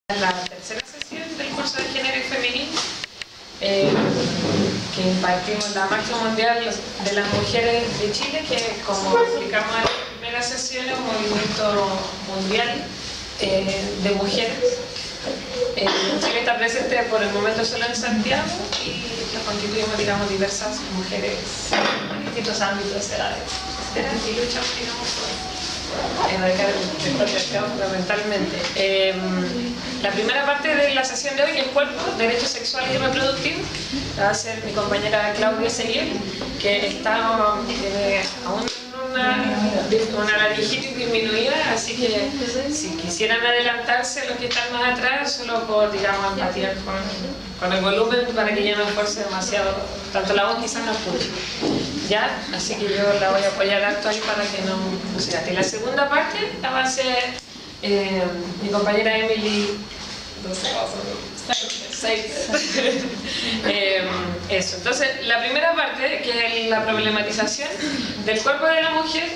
La tercera sesión del curso de Género y Feminismo que impartimos la Marcha Mundial de las Mujeres de Chile, que como explicamos en la primera sesión es un movimiento mundial de mujeres. Chile está presente por el momento solo en Santiago y lo constituimos, digamos, diversas mujeres en distintos ámbitos, edades, y luchamos, digamos, por erradicar el patriarcado fundamentalmente. La primera parte de la sesión de hoy, el cuerpo, derechos sexuales y reproductivos, la va a hacer mi compañera Claudia Seguel, que está aún una laringitis disminuida, así que si quisieran adelantarse los que están más atrás, solo por, digamos, empatía con el volumen, para que ya no esfuerce demasiado, tanto la voz quizás no escuche. ¿Ya? Así que yo la voy a apoyar harto ahí para que no se gate. La segunda parte la va a hacer mi compañera Emily. Eso. Entonces, la primera parte, que es la problematización del cuerpo de la mujer,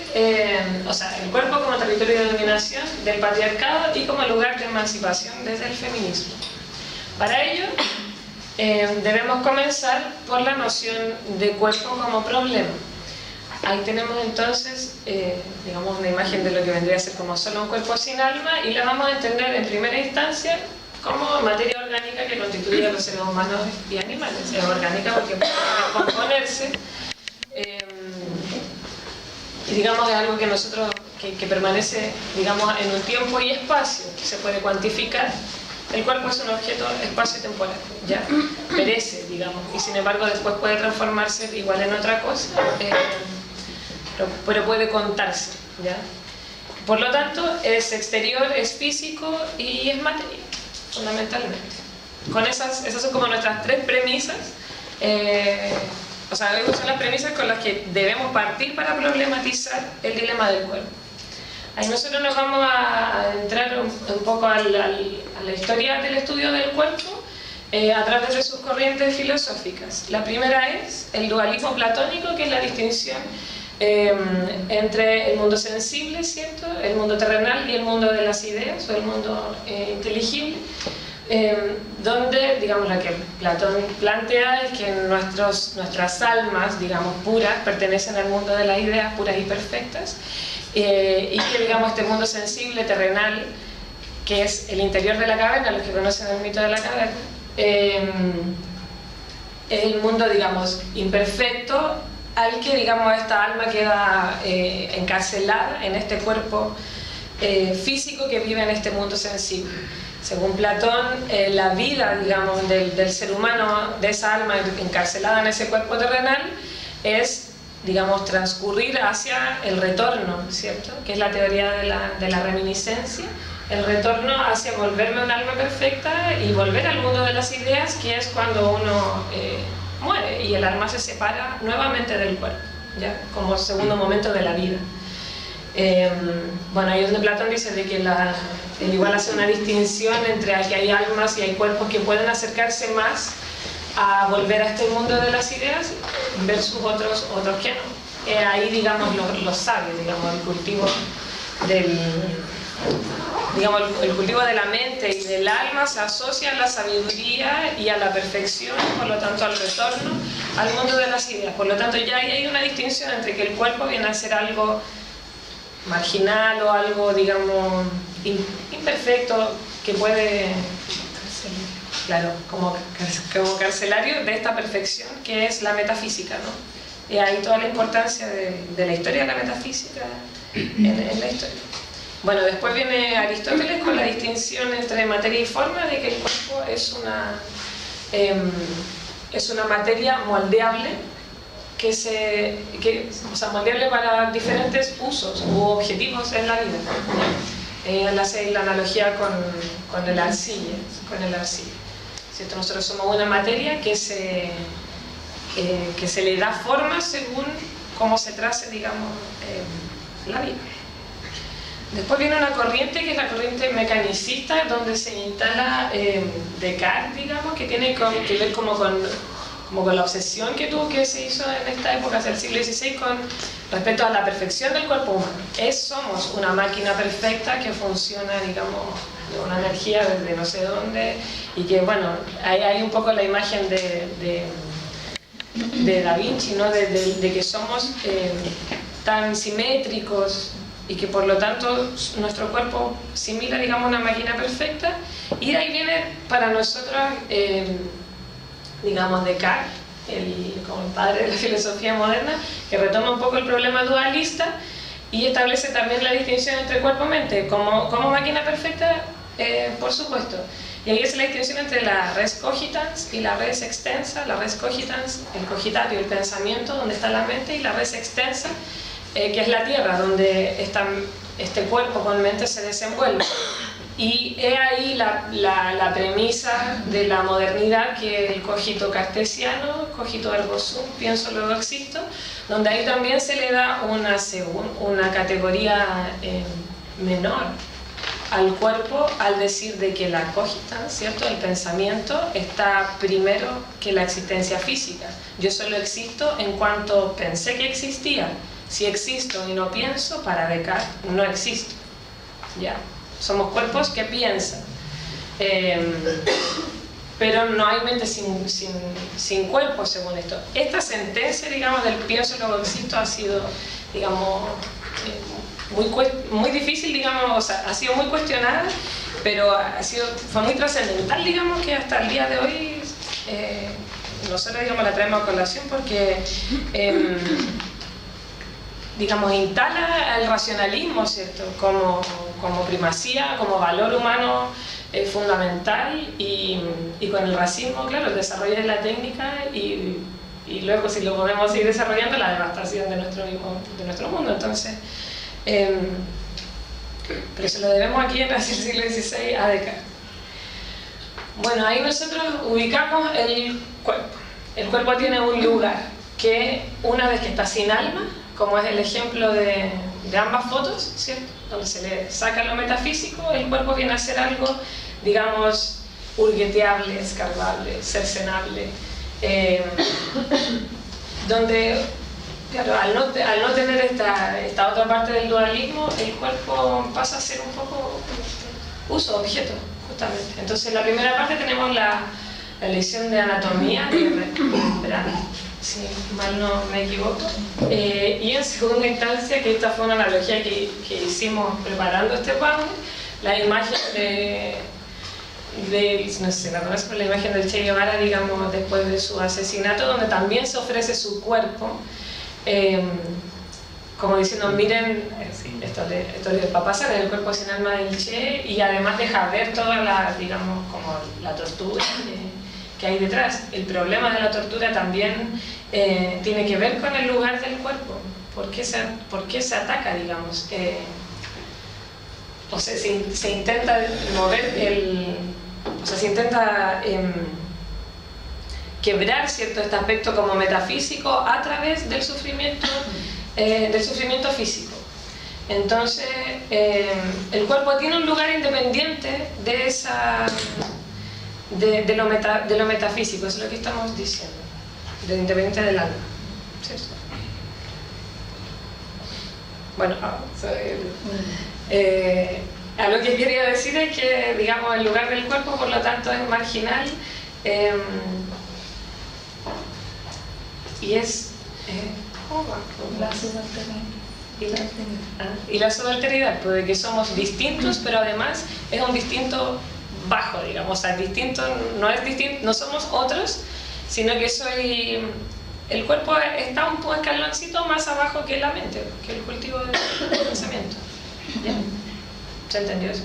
o sea, el cuerpo como territorio de dominación del patriarcado y como lugar de emancipación desde el feminismo. Para ello, debemos comenzar por la noción de cuerpo como problema. Ahí tenemos entonces, digamos, una imagen de lo que vendría a ser como solo un cuerpo sin alma, y la vamos a entender en primera instancia como materia orgánica que constituye a los seres humanos y animales. Es orgánica porque puede componerse, y digamos es algo que nosotros, que permanece, digamos, en un tiempo y espacio, que se puede cuantificar. El cuerpo es un objeto espacio-temporal, ya perece, digamos, y sin embargo después puede transformarse igual en otra cosa, pero puede contarse, ¿ya? Por lo tanto, es exterior, es físico y es materia, fundamentalmente. Con esas son como nuestras tres premisas, o sea, esas son las premisas con las que debemos partir para problematizar el dilema del cuerpo. Ahí nosotros nos vamos a entrar un poco a la historia del estudio del cuerpo a través de sus corrientes filosóficas. La primera es el dualismo platónico, que es la distinción entre el mundo sensible, ¿cierto?, el mundo terrenal y el mundo de las ideas, o el mundo inteligible, donde, digamos, lo que Platón plantea es que nuestras almas, digamos, puras, pertenecen al mundo de las ideas puras y perfectas, y que, digamos, este mundo sensible, terrenal, que es el interior de la caverna, los que conocen el mito de la caverna, es el mundo, digamos, imperfecto, al que, digamos, esta alma queda encarcelada en este cuerpo físico que vive en este mundo sensible. Según Platón, la vida, digamos, del ser humano, de esa alma encarcelada en ese cuerpo terrenal, es, digamos, transcurrir hacia el retorno, ¿cierto?, que es la teoría de la reminiscencia, el retorno hacia volverme un alma perfecta y volver al mundo de las ideas, que es cuando uno muere y el alma se separa nuevamente del cuerpo, ¿ya?, como segundo momento de la vida. Bueno, ahí es donde Platón dice de que él igual hace una distinción entre que hay almas y hay cuerpos que pueden acercarse más a volver a este mundo de las ideas versus otros que no. Ahí, digamos, los sabios, digamos, el cultivo el cultivo de la mente y del alma se asocia a la sabiduría y a la perfección, por lo tanto al retorno al mundo de las ideas. Por lo tanto, ya hay una distinción entre que el cuerpo viene a ser algo marginal o algo, digamos, imperfecto, que puede, claro, como carcelario de esta perfección que es la metafísica, ¿no? Y ahí toda la importancia de la historia de la metafísica en la historia. Bueno, después viene Aristóteles con la distinción entre materia y forma, de que el cuerpo es una materia moldeable, o sea, moldeable para diferentes usos u objetivos en la vida. Él hace la analogía con el arcilla, ¿cierto? Nosotros somos una materia que se le da forma según cómo se trace, digamos, la vida. Después viene una corriente que es la corriente mecanicista, donde se instala Descartes, digamos, que tiene que ver como con la obsesión que se hizo en esta época, hacia el siglo XVI, con respecto a la perfección del cuerpo humano. Somos una máquina perfecta que funciona, digamos, de una energía desde no sé dónde, y que bueno, hay un poco la imagen de Da Vinci, ¿no? de que somos tan simétricos y que por lo tanto nuestro cuerpo simila, digamos, una máquina perfecta, y de ahí viene para nosotros, digamos, Descartes, como el padre de la filosofía moderna, que retoma un poco el problema dualista y establece también la distinción entre cuerpo-mente como máquina perfecta, por supuesto. Y ahí es la distinción entre la res cogitans y la res extensa. La res cogitans, el cogitatorio, el pensamiento, donde está la mente, y la res extensa, que es la tierra, donde este cuerpo con mente se desenvuelve. Y es ahí la premisa de la modernidad, que es el cogito cartesiano, cogito ergo sum, pienso luego existo, donde ahí también se le da una categoría menor al cuerpo, al decir de que la cogitans, ¿cierto?, el pensamiento, está primero que la existencia física. Yo solo existo en cuanto pensé que existía. Si existo y no pienso, para Descartes no existo. ¿Ya? Somos cuerpos que piensan, pero no hay mente sin cuerpo, según esto. Esta sentencia, digamos, del pienso luego existo ha sido, digamos, muy difícil, digamos, o sea, ha sido muy cuestionada, pero fue muy trascendental, digamos, que hasta el día de hoy nosotros, digamos, la traemos a colación porque digamos, instala el racionalismo, ¿cierto?, como primacía, como valor humano fundamental, y con el racismo, claro, el desarrollo de la técnica y luego, si lo podemos seguir desarrollando, la devastación de nuestro mundo. Entonces, pero se lo debemos aquí en el siglo XVI a Descartes. Bueno, ahí nosotros ubicamos el cuerpo. El cuerpo tiene un lugar que, una vez que está sin alma, como es el ejemplo de ambas fotos, ¿cierto?, donde se le saca lo metafísico, el cuerpo viene a ser algo, digamos, hurgueteable, escarbable, cercenable, donde, claro, al no tener esta otra parte del dualismo, el cuerpo pasa a ser un poco uso, objeto, justamente. Entonces, en la primera parte tenemos la lección de anatomía de Rembrandt, si mal no me equivoco, y en segunda instancia, que esta fue una analogía que hicimos preparando este panel, la imagen no sé si la conozco, la imagen del Che Guevara, digamos, después de su asesinato, donde también se ofrece su cuerpo, como diciendo, miren, esto les va a pasar, el cuerpo sin alma del Che, y además deja ver toda la, digamos, como la tortura que hay detrás. El problema de la tortura también tiene que ver con el lugar del cuerpo. ¿Por qué se ataca, digamos? O sea, se intenta mover o sea, se intenta quebrar, ¿cierto?, este aspecto como metafísico a través del sufrimiento físico. Entonces, el cuerpo tiene un lugar independiente de lo metafísico, es lo que estamos diciendo, independiente del alma, ¿cierto? Bueno, a lo que quería decir es que, digamos, el lugar del cuerpo, por lo tanto, es marginal, y es ¿cómo va? La subalternidad. Y la subalternidad, pues, de que somos distintos, pero además es un distinto bajo, digamos, o sea, distinto, no somos otros, sino que el cuerpo está un escaloncito más abajo que la mente, que el cultivo del pensamiento. ¿Ya? ¿Se entendió eso?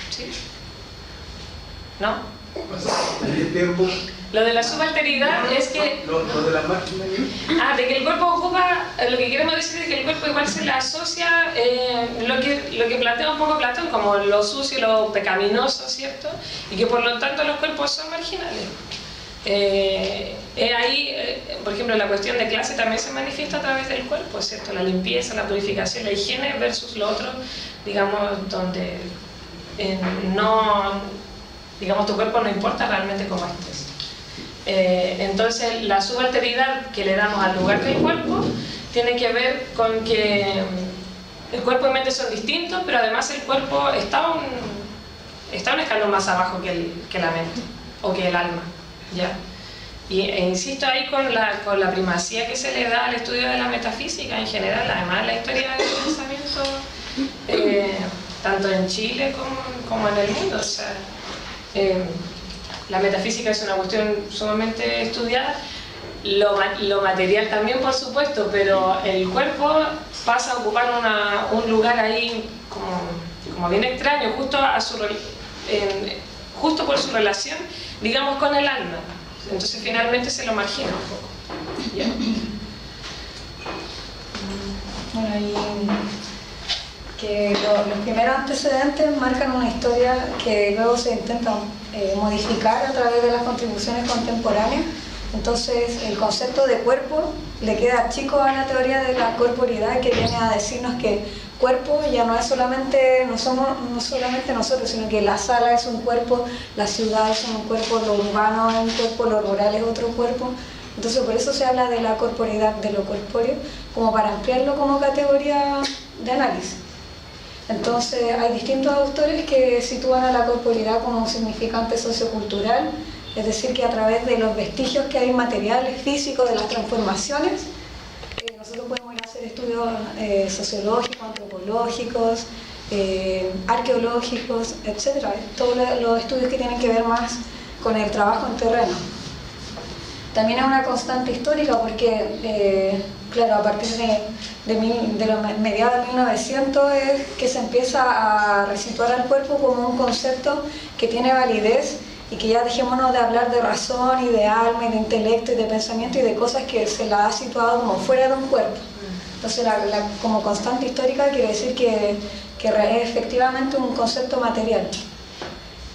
¿Sí? ¿No? Lo de la subalternidad es que... Lo de la máquina... de que el cuerpo ocupa... Lo que queremos decir es que el cuerpo igual se le asocia lo que plantea un poco Platón como lo sucio, lo pecaminoso, ¿cierto? Y que por lo tanto los cuerpos son marginales. Ahí, por ejemplo, la cuestión de clase también se manifiesta a través del cuerpo, ¿cierto? La limpieza, la purificación, la higiene versus lo otro, digamos, donde digamos, tu cuerpo no importa realmente cómo estés. Entonces, la subalternidad que le damos al lugar del cuerpo tiene que ver con que el cuerpo y mente son distintos, pero además el cuerpo está está un escalón más abajo que la mente, o que el alma, ¿ya? E insisto ahí con la primacía que se le da al estudio de la metafísica en general, además la historia del pensamiento, tanto en Chile como en el mundo. O sea, la metafísica es una cuestión sumamente estudiada, lo material también, por supuesto, pero el cuerpo pasa a ocupar un lugar ahí como bien extraño, justo por su relación, digamos, con el alma. Entonces finalmente se lo margina un poco. ¿Ya? Bueno, y que los primeros antecedentes marcan una historia que luego se intenta modificar a través de las contribuciones contemporáneas. Entonces el concepto de cuerpo le queda chico a la teoría de la corporeidad, que viene a decirnos que cuerpo ya no solamente nosotros, sino que la sala es un cuerpo, la ciudad es un cuerpo, lo urbano es un cuerpo, lo rural es otro cuerpo. Entonces por eso se habla de la corporeidad, de lo corpóreo, como para ampliarlo como categoría de análisis. Entonces hay distintos autores que sitúan a la corporeidad como un significante sociocultural, es decir, que a través de los vestigios que hay materiales, físicos, de las transformaciones, nosotros podemos ir a hacer estudios sociológicos, antropológicos, arqueológicos, etc. Todos los estudios que tienen que ver más con el trabajo en terreno. También es una constante histórica porque, claro, a partir de los mediados de 1900 es que se empieza a resituar al cuerpo como un concepto que tiene validez, y que ya dejémonos de hablar de razón y de alma y de intelecto y de pensamiento y de cosas que se la ha situado como fuera de un cuerpo. Entonces como constante histórica quiere decir que es efectivamente un concepto material.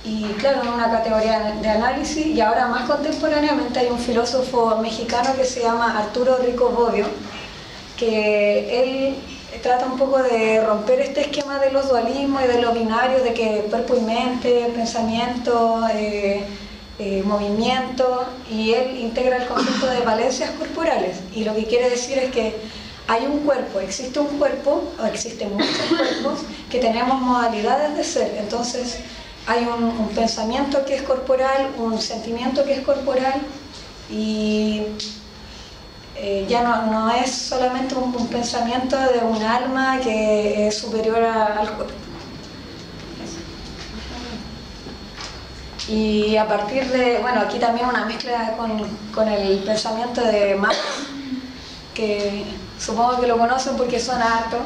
Y claro, en una categoría de análisis, y ahora más contemporáneamente hay un filósofo mexicano que se llama Arturo Rico Bobbio, que él trata un poco de romper este esquema de los dualismos y de los binarios, de que cuerpo y mente, pensamiento, movimiento, y él integra el concepto de valencias corporales, y lo que quiere decir es que hay un cuerpo, existe un cuerpo, o existen muchos cuerpos, que tenemos modalidades de ser. Entonces hay un pensamiento que es corporal, un sentimiento que es corporal, y ya no es solamente un pensamiento de un alma que es superior al cuerpo. Y a partir de, bueno, aquí también una mezcla con el pensamiento de Marx, que supongo que lo conocen porque suena harto.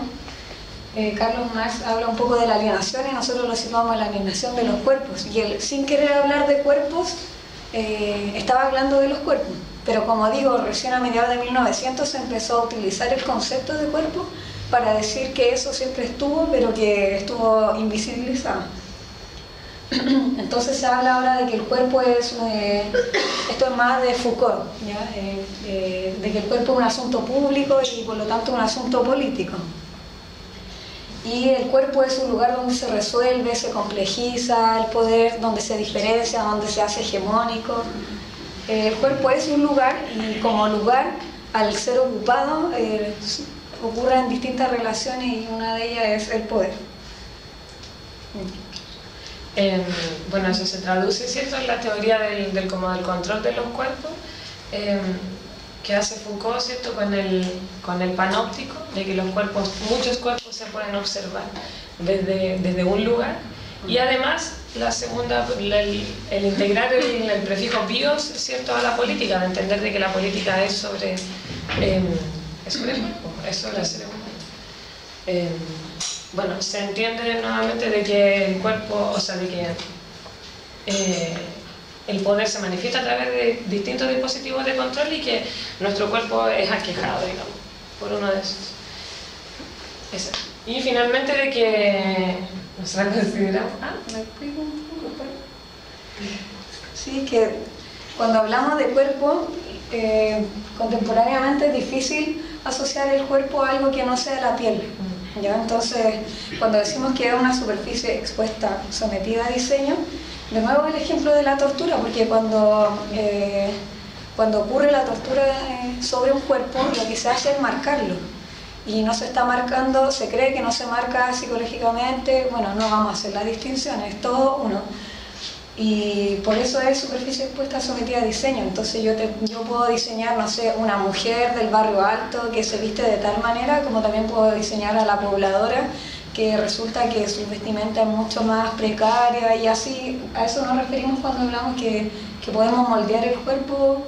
Carlos Marx habla un poco de la alienación y nosotros lo situamos en la alienación de los cuerpos. Y él, sin querer hablar de cuerpos, estaba hablando de los cuerpos. Pero como digo, recién a mediados de 1900 se empezó a utilizar el concepto de cuerpo para decir que eso siempre estuvo, pero que estuvo invisibilizado. Entonces se habla ahora de que el cuerpo es, esto es más de Foucault, ¿ya? De que el cuerpo es un asunto público y por lo tanto un asunto político. Y el cuerpo es un lugar donde se resuelve, se complejiza el poder, donde se diferencia, donde se hace hegemónico. El cuerpo es un lugar, y como lugar, al ser ocupado, ocurren distintas relaciones, y una de ellas es el poder. Bueno, eso se traduce, ¿cierto?, en la teoría del control de los cuerpos, que hace Foucault, ¿cierto?, con el panóptico, de que muchos cuerpos se pueden observar desde un lugar. Y además, la segunda, el integrar el prefijo bios, ¿cierto?, a la política, de entender de que la política es sobre el cuerpo, es sobre el ser humano. Bueno, se entiende nuevamente de que el cuerpo, o sea, de que el poder se manifiesta a través de distintos dispositivos de control, y que nuestro cuerpo es aquejado, digamos, por uno de esos. Eso. Y finalmente de que nosotros consideramos... ¿Me explico un poco? Sí, que cuando hablamos de cuerpo, contemporáneamente es difícil asociar el cuerpo a algo que no sea la piel. ¿Ya? Entonces, cuando decimos que es una superficie expuesta, sometida a diseño, de nuevo el ejemplo de la tortura, porque cuando ocurre la tortura sobre un cuerpo, lo que se hace es marcarlo. y no se está marcando, se cree que no se marca psicológicamente, bueno, no vamos a hacer la distinción, es todo uno. Y por eso es superficie expuesta sometida a diseño. Entonces yo puedo diseñar, no sé, una mujer del barrio alto que se viste de tal manera, como también puedo diseñar a la pobladora que resulta que su vestimenta es mucho más precaria, y así a eso nos referimos cuando hablamos que podemos moldear el cuerpo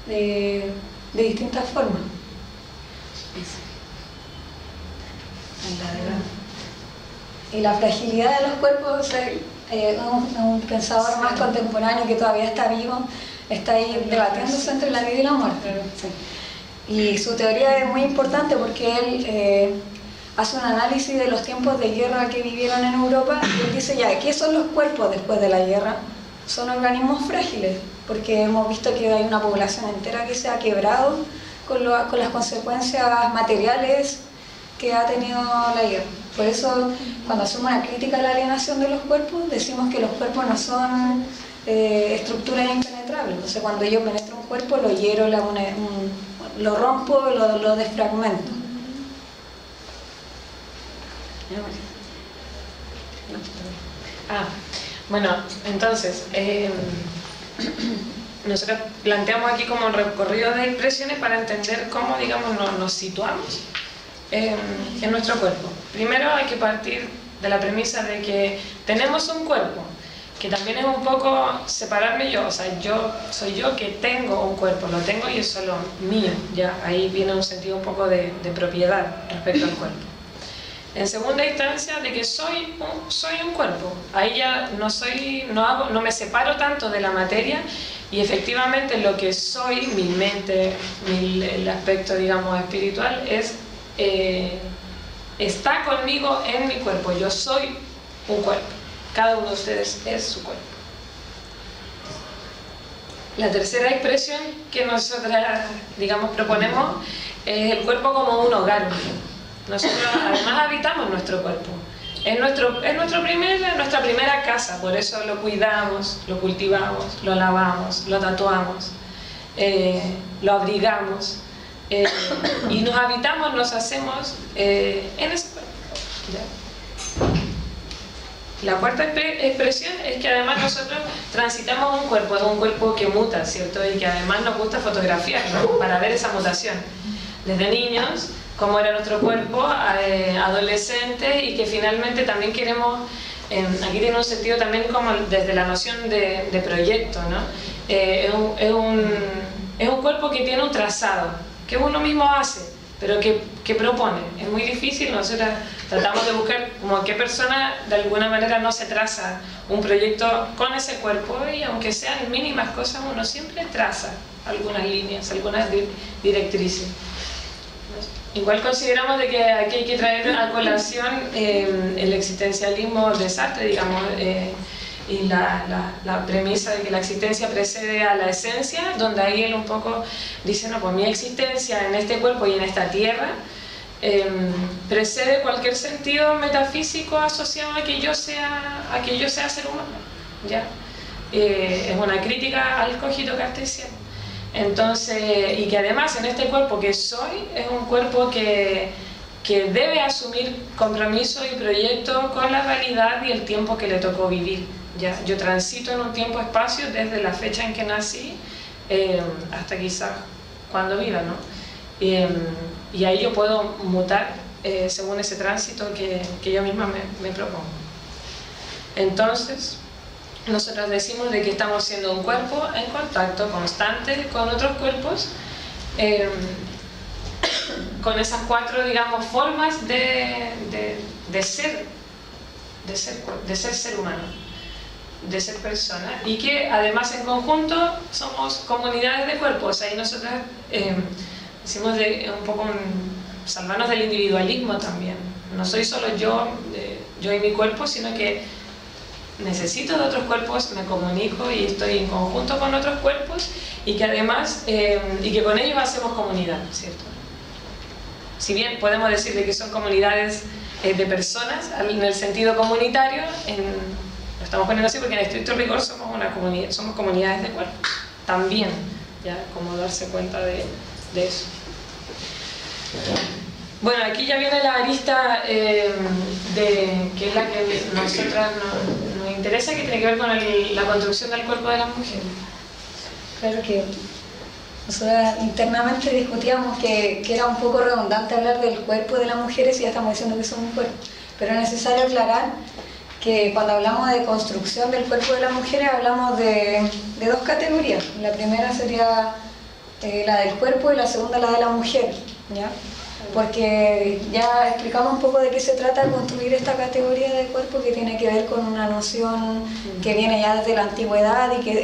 de distintas formas. Y la fragilidad de los cuerpos, o sea, un pensador más contemporáneo que todavía está vivo, está ahí debatiéndose entre la vida y la muerte. Y su teoría es muy importante porque él hace un análisis de los tiempos de guerra que vivieron en Europa, y él dice ya, ¿qué son los cuerpos después de la guerra? Son organismos frágiles, porque hemos visto que hay una población entera que se ha quebrado con las consecuencias materiales que ha tenido la guerra. Por eso, cuando hacemos una crítica a la alienación de los cuerpos, decimos que los cuerpos no son estructuras impenetrables. Entonces, cuando yo penetro un cuerpo, lo hiero, lo rompo, lo desfragmento. Bueno, entonces, nosotros planteamos aquí como un recorrido de expresiones para entender cómo, digamos, nos situamos en nuestro cuerpo. Primero hay que partir de la premisa de que tenemos un cuerpo, que también es un poco separarme yo, o sea, soy yo que tengo un cuerpo, lo tengo y es solo mío, ya ahí viene un sentido un poco de propiedad respecto al cuerpo. En segunda instancia, de que soy un cuerpo, ahí ya no me separo tanto de la materia, y efectivamente lo que soy, mi mente, el aspecto, digamos, espiritual, está conmigo en mi cuerpo. Yo soy un cuerpo, cada uno de ustedes es su cuerpo. La tercera expresión que nosotras, digamos, proponemos es el cuerpo como un hogar. Nosotros además habitamos nuestro cuerpo, es nuestra primera casa, por eso lo cuidamos, lo cultivamos, lo lavamos, lo tatuamos, lo abrigamos, y nos habitamos, nos hacemos en ese cuerpo. ¿Ya? La cuarta expresión es que además nosotros transitamos un cuerpo, es un cuerpo que muta, ¿cierto? Y que además nos gusta fotografiarlo para ver esa mutación. Desde niños, cómo era nuestro cuerpo, adolescentes, y que finalmente también queremos, aquí tiene un sentido también como desde la noción de proyecto, ¿no? Es un cuerpo que tiene un trazado, que uno mismo hace, pero que propone. Es muy difícil, nosotros tratamos de buscar como qué persona de alguna manera no se traza un proyecto con ese cuerpo, y aunque sean mínimas cosas, uno siempre traza algunas líneas, algunas directrices. Igual consideramos de que aquí hay que traer a colación el existencialismo de Sartre, digamos, y la premisa de que la existencia precede a la esencia, donde ahí él un poco dice, no, pues mi existencia en este cuerpo y en esta tierra precede cualquier sentido metafísico asociado a que yo sea ser humano, ¿ya? Es una crítica al cogito cartesiano. Entonces, y que además en este cuerpo que soy, es un cuerpo que debe asumir compromiso y proyecto con la realidad y el tiempo que le tocó vivir. ¿Ya? Yo transito en un tiempo-espacio desde la fecha en que nací hasta quizás cuando viva, ¿no? Y ahí yo puedo mutar según ese tránsito que yo misma me propongo. Entonces, nosotros decimos de que estamos siendo un cuerpo en contacto constante con otros cuerpos, con esas cuatro, digamos, formas de ser ser humano, de ser persona, y que además en conjunto somos comunidades de cuerpos. Ahí nosotros decimos un poco salvarnos del individualismo también. No soy solo yo y mi cuerpo, sino que necesito de otros cuerpos, me comunico y estoy en conjunto con otros cuerpos, y que además, y que con ellos hacemos comunidad, ¿cierto? Si bien podemos decir de que son comunidades de personas, en el sentido comunitario, lo estamos poniendo así porque en estricto rigor somos una comunidad, somos comunidades de cuerpos, también, ya, como darse cuenta de eso. Bueno, aquí ya viene la arista que es la que nosotras nos interesa, que tiene que ver con la construcción del cuerpo de las mujeres. Claro que nosotros internamente discutíamos que era un poco redundante hablar del cuerpo de las mujeres y ya estamos diciendo que son un cuerpo, pero es necesario aclarar que cuando hablamos de construcción del cuerpo de las mujeres hablamos de dos categorías. La primera sería la del cuerpo y la segunda la de la mujer, ¿ya? Porque ya explicamos un poco de qué se trata construir esta categoría de cuerpo, que tiene que ver con una noción que viene ya desde la antigüedad y que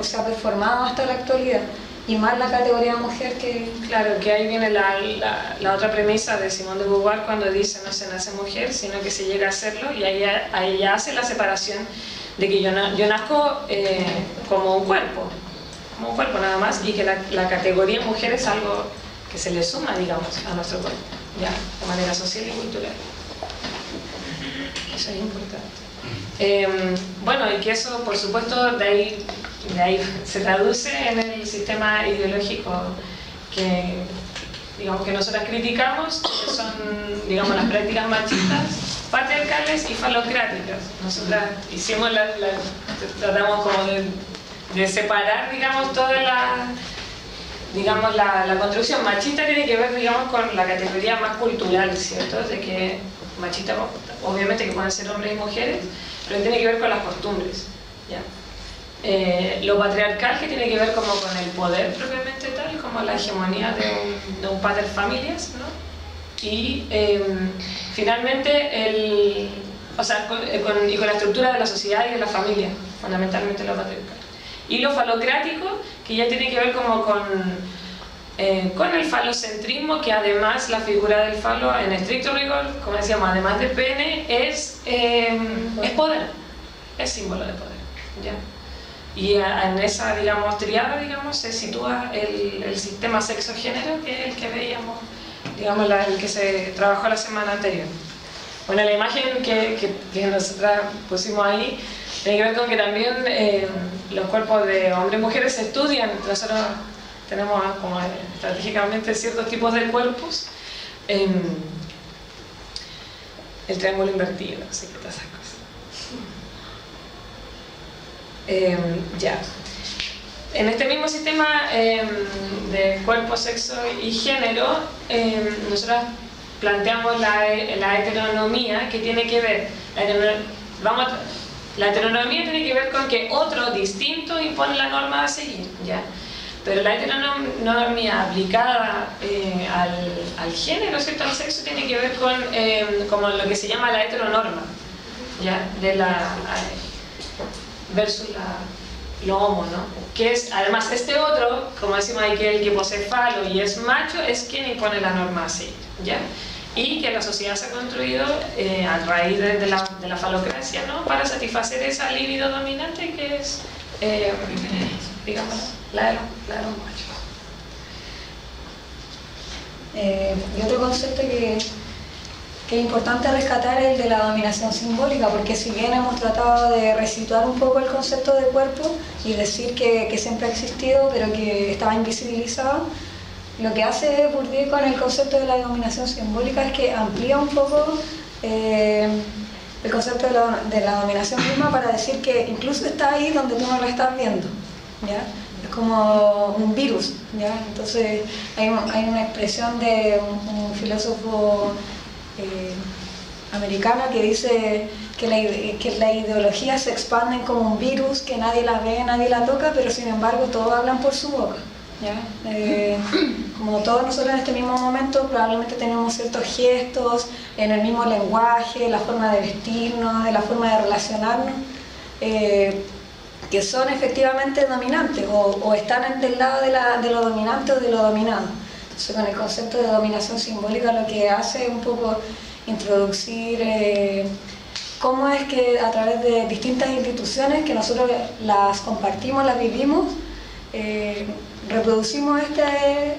se ha performado hasta la actualidad, y más la categoría mujer que... Claro, que ahí viene la otra premisa de Simone de Beauvoir cuando dice no se nace mujer, sino que se llega a serlo, y ahí ya hace la separación de que yo nazco como un cuerpo nada más, y que la categoría mujer es algo que se le suma, digamos, a nuestro cuerpo, ya, de manera social y cultural. Eso es importante. Bueno, y que eso, por supuesto, de ahí se traduce en el sistema ideológico que, digamos, que nosotras criticamos, que son, digamos, las prácticas machistas, patriarcales y falocráticas. Nosotras tratamos como de separar, digamos, toda la construcción machista tiene que ver, digamos, con la categoría más cultural, ¿cierto? De que machista, obviamente que pueden ser hombres y mujeres, pero tiene que ver con las costumbres, ¿ya? Lo patriarcal, que tiene que ver como con el poder propiamente tal, como la hegemonía de un pater familias, ¿no? Y finalmente con la estructura de la sociedad y de la familia, fundamentalmente lo patriarcal. Y lo falocrático, que ya tiene que ver como con el falocentrismo, que además la figura del falo, en estricto rigor, como decíamos, además de pene, es poder, es símbolo de poder, ¿ya? Y en esa, digamos, triada, digamos, se sitúa el sistema sexo-género, que es el que veíamos, digamos, el que se trabajó la semana anterior. Bueno, la imagen que nosotros pusimos ahí tiene que ver con que también los cuerpos de hombres y mujeres se estudian. Nosotros tenemos como estratégicamente ciertos tipos de cuerpos. El triángulo invertido, así que todas esas cosas. Ya. En este mismo sistema de cuerpo, sexo y género, nosotros planteamos la heteronomía, que tiene que ver, la heteronomía tiene que ver con que otro distinto impone la norma a seguir, ¿ya? Pero la heteronomía aplicada al género, ¿cierto? Al sexo, tiene que ver con como lo que se llama la heteronorma, ¿ya? Versus lo homo, ¿no? Que es, además, este otro, como decimos ahí, que el que posee falo y es macho, es quien impone la norma a seguir, ¿ya? Y que la sociedad se ha construido a raíz de la falocracia, ¿no? Para satisfacer esa libido dominante que es, digamos, la de los machos. Y otro concepto que es importante rescatar es el de la dominación simbólica, porque si bien hemos tratado de resituar un poco el concepto de cuerpo y decir que siempre ha existido pero que estaba invisibilizado, lo que hace Bourdieu con el concepto de la dominación simbólica es que amplía un poco el concepto de la dominación misma, para decir que incluso está ahí donde tú no la estás viendo, ¿ya? Es como un virus, ¿ya? Entonces hay una expresión de un filósofo americano que dice que la ideología se expanden como un virus, que nadie la ve, nadie la toca, pero sin embargo todos hablan por su boca, ¿ya? Como todos nosotros en este mismo momento probablemente tenemos ciertos gestos en el mismo lenguaje, la forma de vestirnos, la forma de relacionarnos, que son efectivamente dominantes o están del lado de lo dominante o de lo dominado. Entonces, con el concepto de dominación simbólica lo que hace es un poco introducir cómo es que a través de distintas instituciones que nosotros las compartimos, las vivimos, reproducimos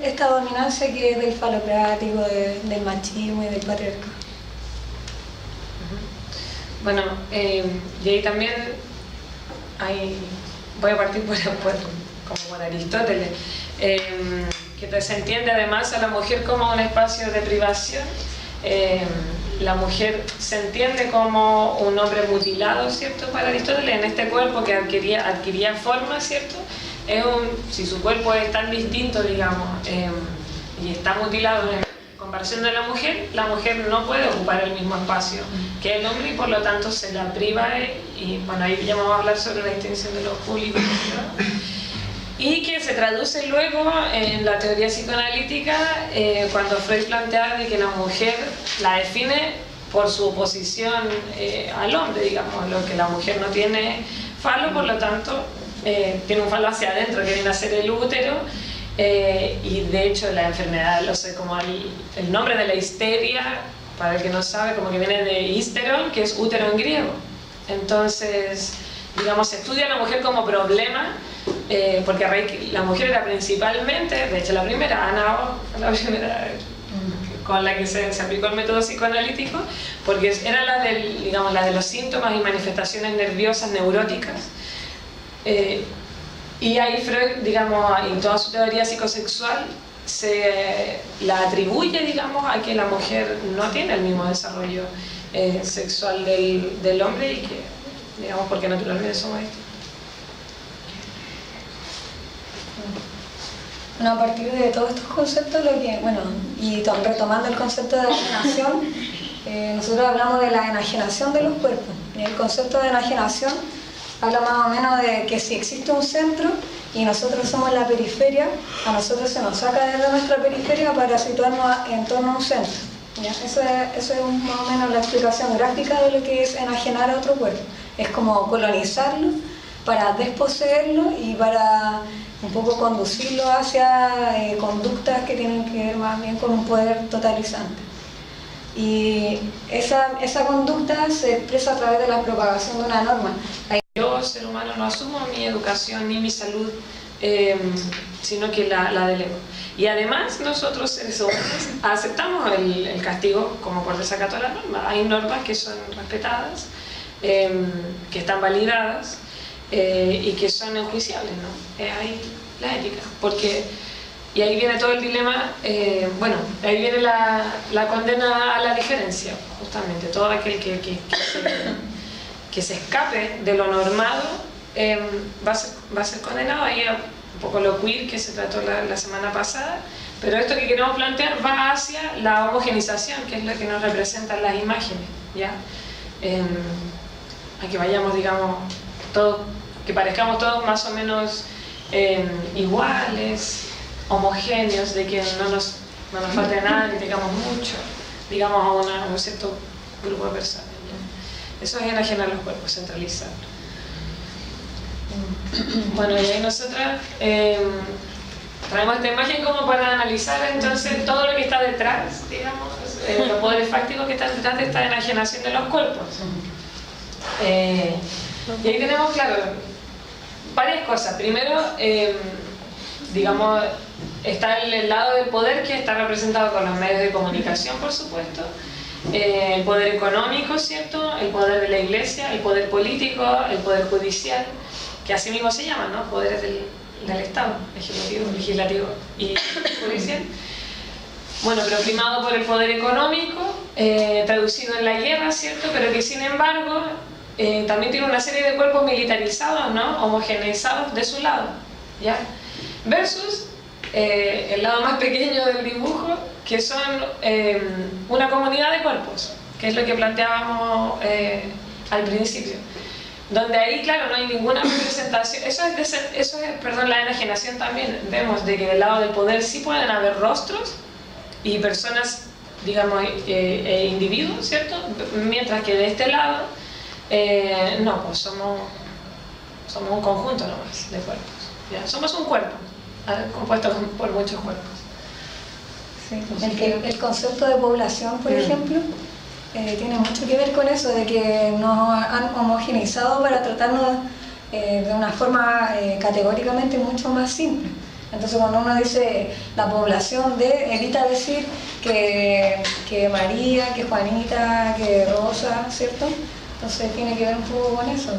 esta dominancia que es del falocrático, del machismo y del patriarcado. Bueno, y ahí también voy a partir como por Aristóteles. que se entiende además a la mujer como un espacio de privación. La mujer se entiende como un hombre mutilado, ¿cierto? Para Aristóteles, en este cuerpo que adquiría forma, ¿cierto? Si su cuerpo es tan distinto, digamos, y está mutilado en comparación de la mujer no puede ocupar el mismo espacio que el hombre y por lo tanto se la priva, y bueno, ahí ya vamos a hablar sobre la distinción de los públicos, ¿no? Y que se traduce luego en la teoría psicoanalítica cuando Freud plantea de que la mujer la define por su oposición al hombre, digamos, lo que la mujer no tiene falo, por lo tanto tiene un falo hacia adentro que viene a ser el útero, y de hecho la enfermedad, lo sé, como el nombre de la histeria, para el que no sabe, como que viene de histeron, que es útero en griego. Entonces, digamos, se estudia a la mujer como problema, porque la mujer era principalmente, de hecho la primera, la primera con la que se aplicó el método psicoanalítico, porque era la de los síntomas y manifestaciones nerviosas, neuróticas. Y ahí Freud, digamos, en toda su teoría psicosexual, se la atribuye, digamos, a que la mujer no tiene el mismo desarrollo sexual del hombre y que, digamos, porque naturalmente somos distintos. Bueno, a partir de todos estos conceptos, y retomando el concepto de enajenación, nosotros hablamos de la enajenación de los cuerpos. Y el concepto de enajenación habla más o menos de que si existe un centro y nosotros somos la periferia, a nosotros se nos saca de nuestra periferia para situarnos en torno a un centro. ¿Ya? Eso es más o menos la explicación gráfica de lo que es enajenar a otro cuerpo. Es como colonizarlo para desposeerlo y para un poco conducirlo hacia conductas que tienen que ver más bien con un poder totalizante. Y esa conducta se expresa a través de la propagación de una norma. Yo, ser humano, no asumo mi educación ni mi salud, sino que la delego. Y además nosotros, seres humanos, aceptamos el castigo como por desacato a la norma. Hay normas que son respetadas, que están validadas y que son enjuiciables, ¿no? Ahí la ética, y ahí viene todo el dilema, ahí viene la condena a la diferencia, justamente. Todo aquel que se escape de lo normado va a ser condenado. Ahí un poco lo queer que se trató la semana pasada, pero esto que queremos plantear va hacia la homogenización, que es lo que nos representan las imágenes, ¿ya? A que vayamos, digamos, todos, que parezcamos todos más o menos iguales, homogéneos, de que no nos falte nada, ni tengamos mucho, digamos, a un cierto grupo de personas, ¿ya? Eso es enajenar los cuerpos, centralizar. Bueno, y ahí nosotras traemos esta imagen como para analizar entonces todo lo que está detrás, digamos, los poderes fácticos que están detrás de esta enajenación de los cuerpos. Y ahí tenemos, claro, varias cosas. Primero, digamos, está el lado del poder, que está representado con los medios de comunicación, por supuesto, el poder económico, ¿cierto? El poder de la iglesia, el poder político, el poder judicial, que así mismo se llaman, ¿no? Poderes del Estado, legislativo y judicial. Bueno, pero primado por el poder económico, traducido en la guerra, ¿cierto? Pero que sin embargo también tiene una serie de cuerpos militarizados, ¿no? Homogeneizados de su lado, ¿ya? Versus el lado más pequeño del dibujo, que son una comunidad de cuerpos, que es lo que planteábamos al principio. Donde ahí, claro, no hay ninguna representación. Eso es, la enajenación también. Vemos de que del lado del poder sí pueden haber rostros y personas, digamos, individuos, ¿cierto? Mientras que de este lado, no, pues somos un conjunto nomás de cuerpos, ¿ya? Somos un cuerpo, compuesto por muchos cuerpos. Sí, el concepto de población, por ejemplo, tiene mucho que ver con eso, de que nos han homogeneizado para tratarnos de una forma categóricamente mucho más simple. Entonces cuando uno dice la población evita decir que María, que Juanita, que Rosa, ¿cierto? Entonces tiene que ver un poco con eso.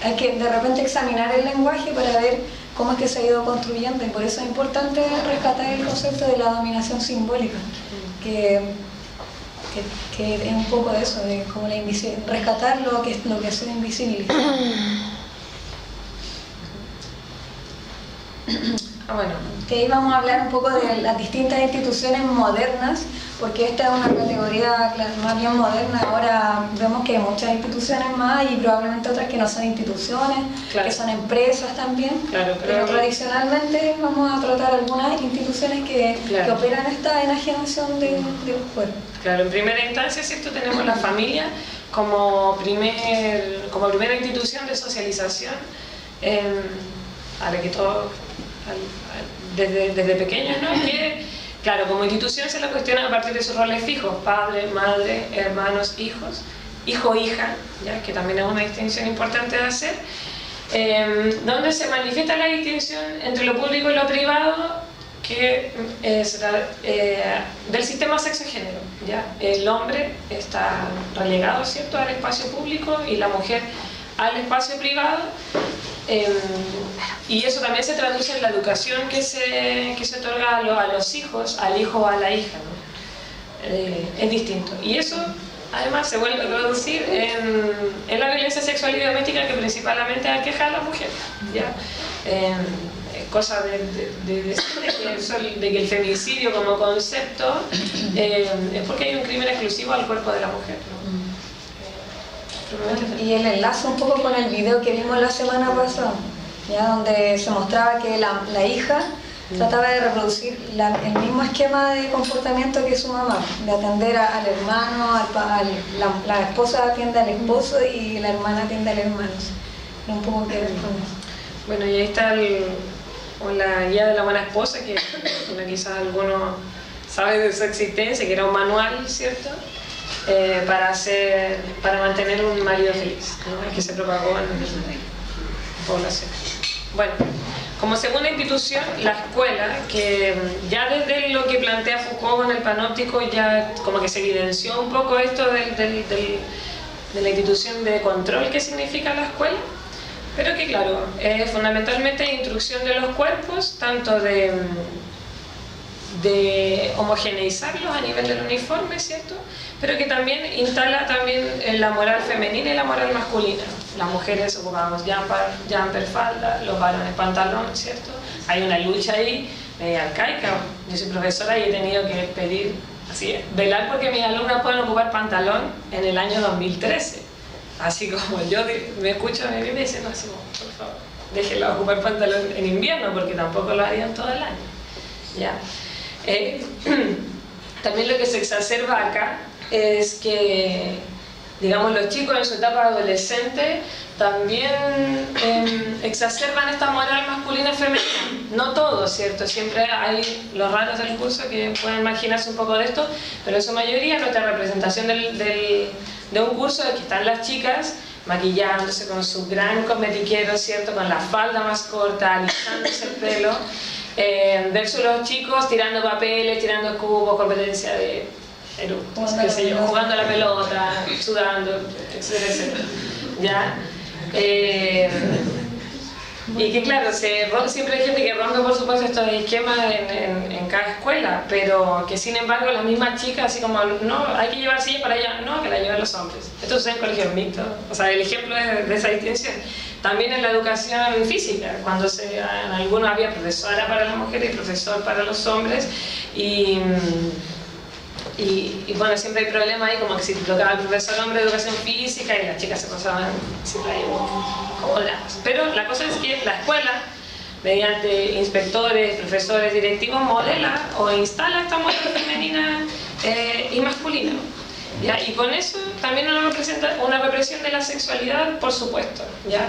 Hay que de repente examinar el lenguaje para ver cómo es que se ha ido construyendo, y por eso es importante rescatar el concepto de la dominación simbólica, que es un poco de eso, de como rescatar lo que ha sido invisibilizado. Bueno. Que ahí vamos a hablar un poco de las distintas instituciones modernas, porque esta es una categoría más bien moderna. Ahora vemos que hay muchas instituciones más y probablemente otras que no son instituciones, claro, que son empresas también, claro, pero tradicionalmente vamos a tratar algunas instituciones que operan esta enajenación de los cuerpos. Claro, en primera instancia, ¿cierto? Tenemos la familia como primera institución de socialización a la que todos desde pequeños, ¿no? Que, claro, como institución se la cuestiona a partir de sus roles fijos: padre, madre, hermanos, hijos, hijo-hija, ¿ya? Que también es una distinción importante de hacer, donde se manifiesta la distinción entre lo público y lo privado, que es del sistema sexo-género, ¿ya? El hombre está relegado, ¿cierto?, al espacio público y la mujer al espacio privado. Y eso también se traduce en la educación que se otorga a los hijos, al hijo o a la hija, ¿no? Es distinto. Y eso además se vuelve a traducir en la violencia sexual y doméstica, que principalmente aqueja a la mujer, ¿ya? Cosa de que el femicidio como concepto es porque hay un crimen exclusivo al cuerpo de la mujer, ¿no? Y el enlace un poco con el video que vimos la semana pasada, ¿ya? Donde se mostraba que la hija trataba de reproducir el mismo esquema de comportamiento que su mamá, de atender al hermano, la esposa atiende al esposo y la hermana atiende al hermano. Un poco que ver con eso. Bueno, y ahí está la guía de la buena esposa, que quizás alguno sabe de su existencia, que era un manual, ¿cierto? Para mantener un marido feliz, ¿no? Que se propagó en la población. Bueno, como segunda institución, la escuela, que ya desde lo que plantea Foucault con el panóptico, ya como que se evidenció un poco esto de la institución de control que significa la escuela, pero que claro, es fundamentalmente instrucción de los cuerpos, tanto de homogeneizarlos a nivel del uniforme, ¿cierto?, pero que también instala la moral femenina y la moral masculina. Las mujeres ocupamos jumper, falda, los varones pantalón, ¿cierto? Hay una lucha ahí media arcaica. Yo soy profesora y he tenido que pedir, así, velar porque mis alumnas puedan ocupar pantalón en el año 2013. Así como yo me escucho a mi bebé diciendo así, por favor, déjenla ocupar pantalón en invierno, porque tampoco lo harían todo el año, ¿ya? También lo que se exacerba acá es que, digamos, los chicos en su etapa adolescente también exacerban esta moral masculina y femenina. No todos, ¿cierto? Siempre hay los raros del curso que pueden marginarse un poco de esto, pero en su mayoría nuestra representación de un curso es que están las chicas maquillándose con su gran cosmetiquero, ¿cierto?, con la falda más corta, alisándose el pelo, versus los chicos tirando papeles, tirando cubos, competencia de qué sé yo, jugando a la pelota, sudando, etcétera, etcétera, ¿ya? Y que claro, siempre hay gente que rompe, por supuesto, estos esquemas en cada escuela, pero que sin embargo las mismas chicas, así como, no, hay que llevar sillas para allá, no, que la lleven los hombres. Esto sucede en colegios mixtos, o sea, el ejemplo de esa distinción. También en la educación física, cuando en algunos había profesora para las mujeres y profesor para los hombres, y bueno, siempre hay problemas ahí, como que si tocaba el profesor hombre de educación física y las chicas se pasaban siempre ahí como lados. Pero la cosa es que la escuela, mediante inspectores, profesores, directivos, modela o instala esta moral femenina y masculina, ¿ya? Y con eso también una represión de la sexualidad, por supuesto, ¿ya?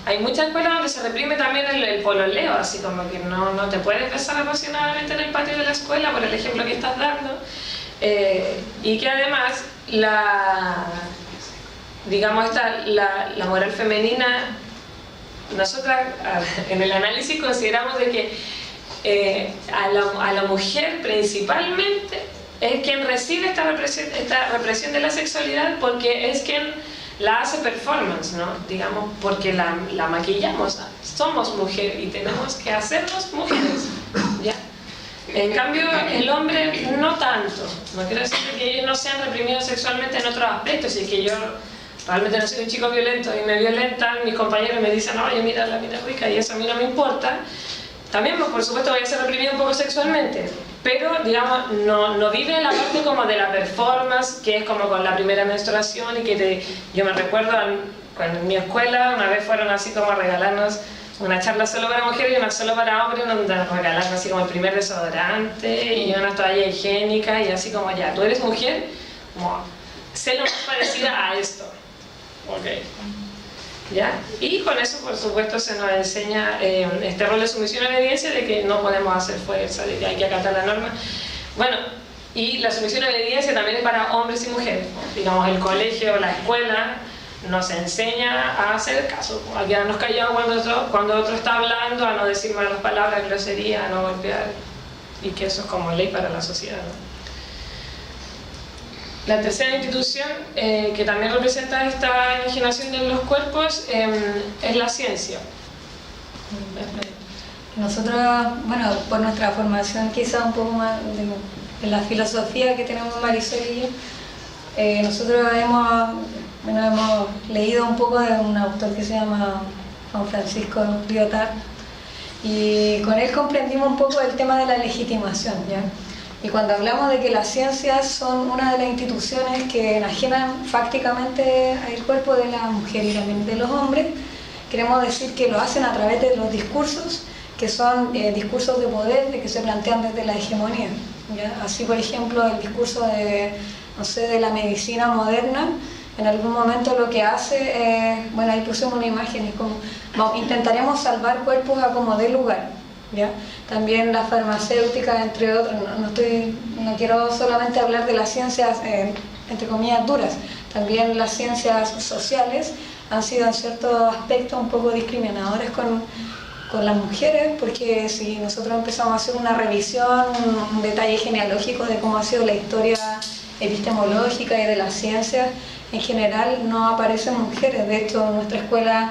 Hay muchas escuelas donde se reprime también el pololeo, así como que no te puedes besar apasionadamente en el patio de la escuela, por el ejemplo que estás dando, y que además la moral femenina, nosotras en el análisis consideramos de que a la mujer principalmente es quien recibe esta represión de la sexualidad, porque es quien la hace performance, ¿no? Digamos, porque la maquillamos, somos mujeres y tenemos que hacernos mujeres, ¿ya? En cambio, el hombre no tanto. No quiero decir que ellos no sean reprimidos sexualmente en otros aspectos, y que yo realmente no soy un chico violento y me violentan, mis compañeros me dicen, oye, mira la mina rica, y eso a mí no me importa. También, por supuesto, voy a ser reprimido un poco sexualmente, pero, digamos, no vive la parte como de la performance, que es como con la primera menstruación, y que yo me recuerdo cuando en mi escuela una vez fueron así como a regalarnos una charla solo para mujeres y una solo para hombres, donde nos regalaron así como el primer desodorante y una toalla higiénica, y así como, ya, tú eres mujer, como, sé lo más parecida a esto, ok. ¿Ya? Y con eso, por supuesto, se nos enseña este rol de sumisión y obediencia, de que no podemos hacer fuerza, de que hay que acatar la norma. Bueno, y la sumisión y obediencia también es para hombres y mujeres. Digamos, el colegio, la escuela nos enseña a hacer caso, a quedarnos callados cuando otro está hablando, a no decir malas palabras, grosería, a no golpear, y que eso es como ley para la sociedad, ¿no? La tercera institución que también representa esta enajenación de los cuerpos es la ciencia. Nosotros, bueno, por nuestra formación quizá un poco más de la filosofía que tenemos Marisol y yo, nosotros hemos leído un poco de un autor que se llama Juan Francisco Lyotard, y con él comprendimos un poco el tema de la legitimación, ¿ya? Y cuando hablamos de que las ciencias son una de las instituciones que enajenan fácticamente el cuerpo de la mujer y también de los hombres, queremos decir que lo hacen a través de los discursos, que son discursos de poder, de que se plantean desde la hegemonía, ¿ya? Así, por ejemplo, el discurso de la medicina moderna, en algún momento lo que hace, bueno, ahí pusimos una imagen, es como, intentaremos salvar cuerpos a como dé lugar, ¿ya? También la farmacéutica, entre otros. No quiero solamente hablar de las ciencias, entre comillas, duras, también las ciencias sociales han sido en ciertos aspectos un poco discriminadoras con las mujeres, porque si nosotros empezamos a hacer una revisión, un detalle genealógico de cómo ha sido la historia epistemológica y de las ciencias, en general no aparecen mujeres. De hecho, en nuestra escuela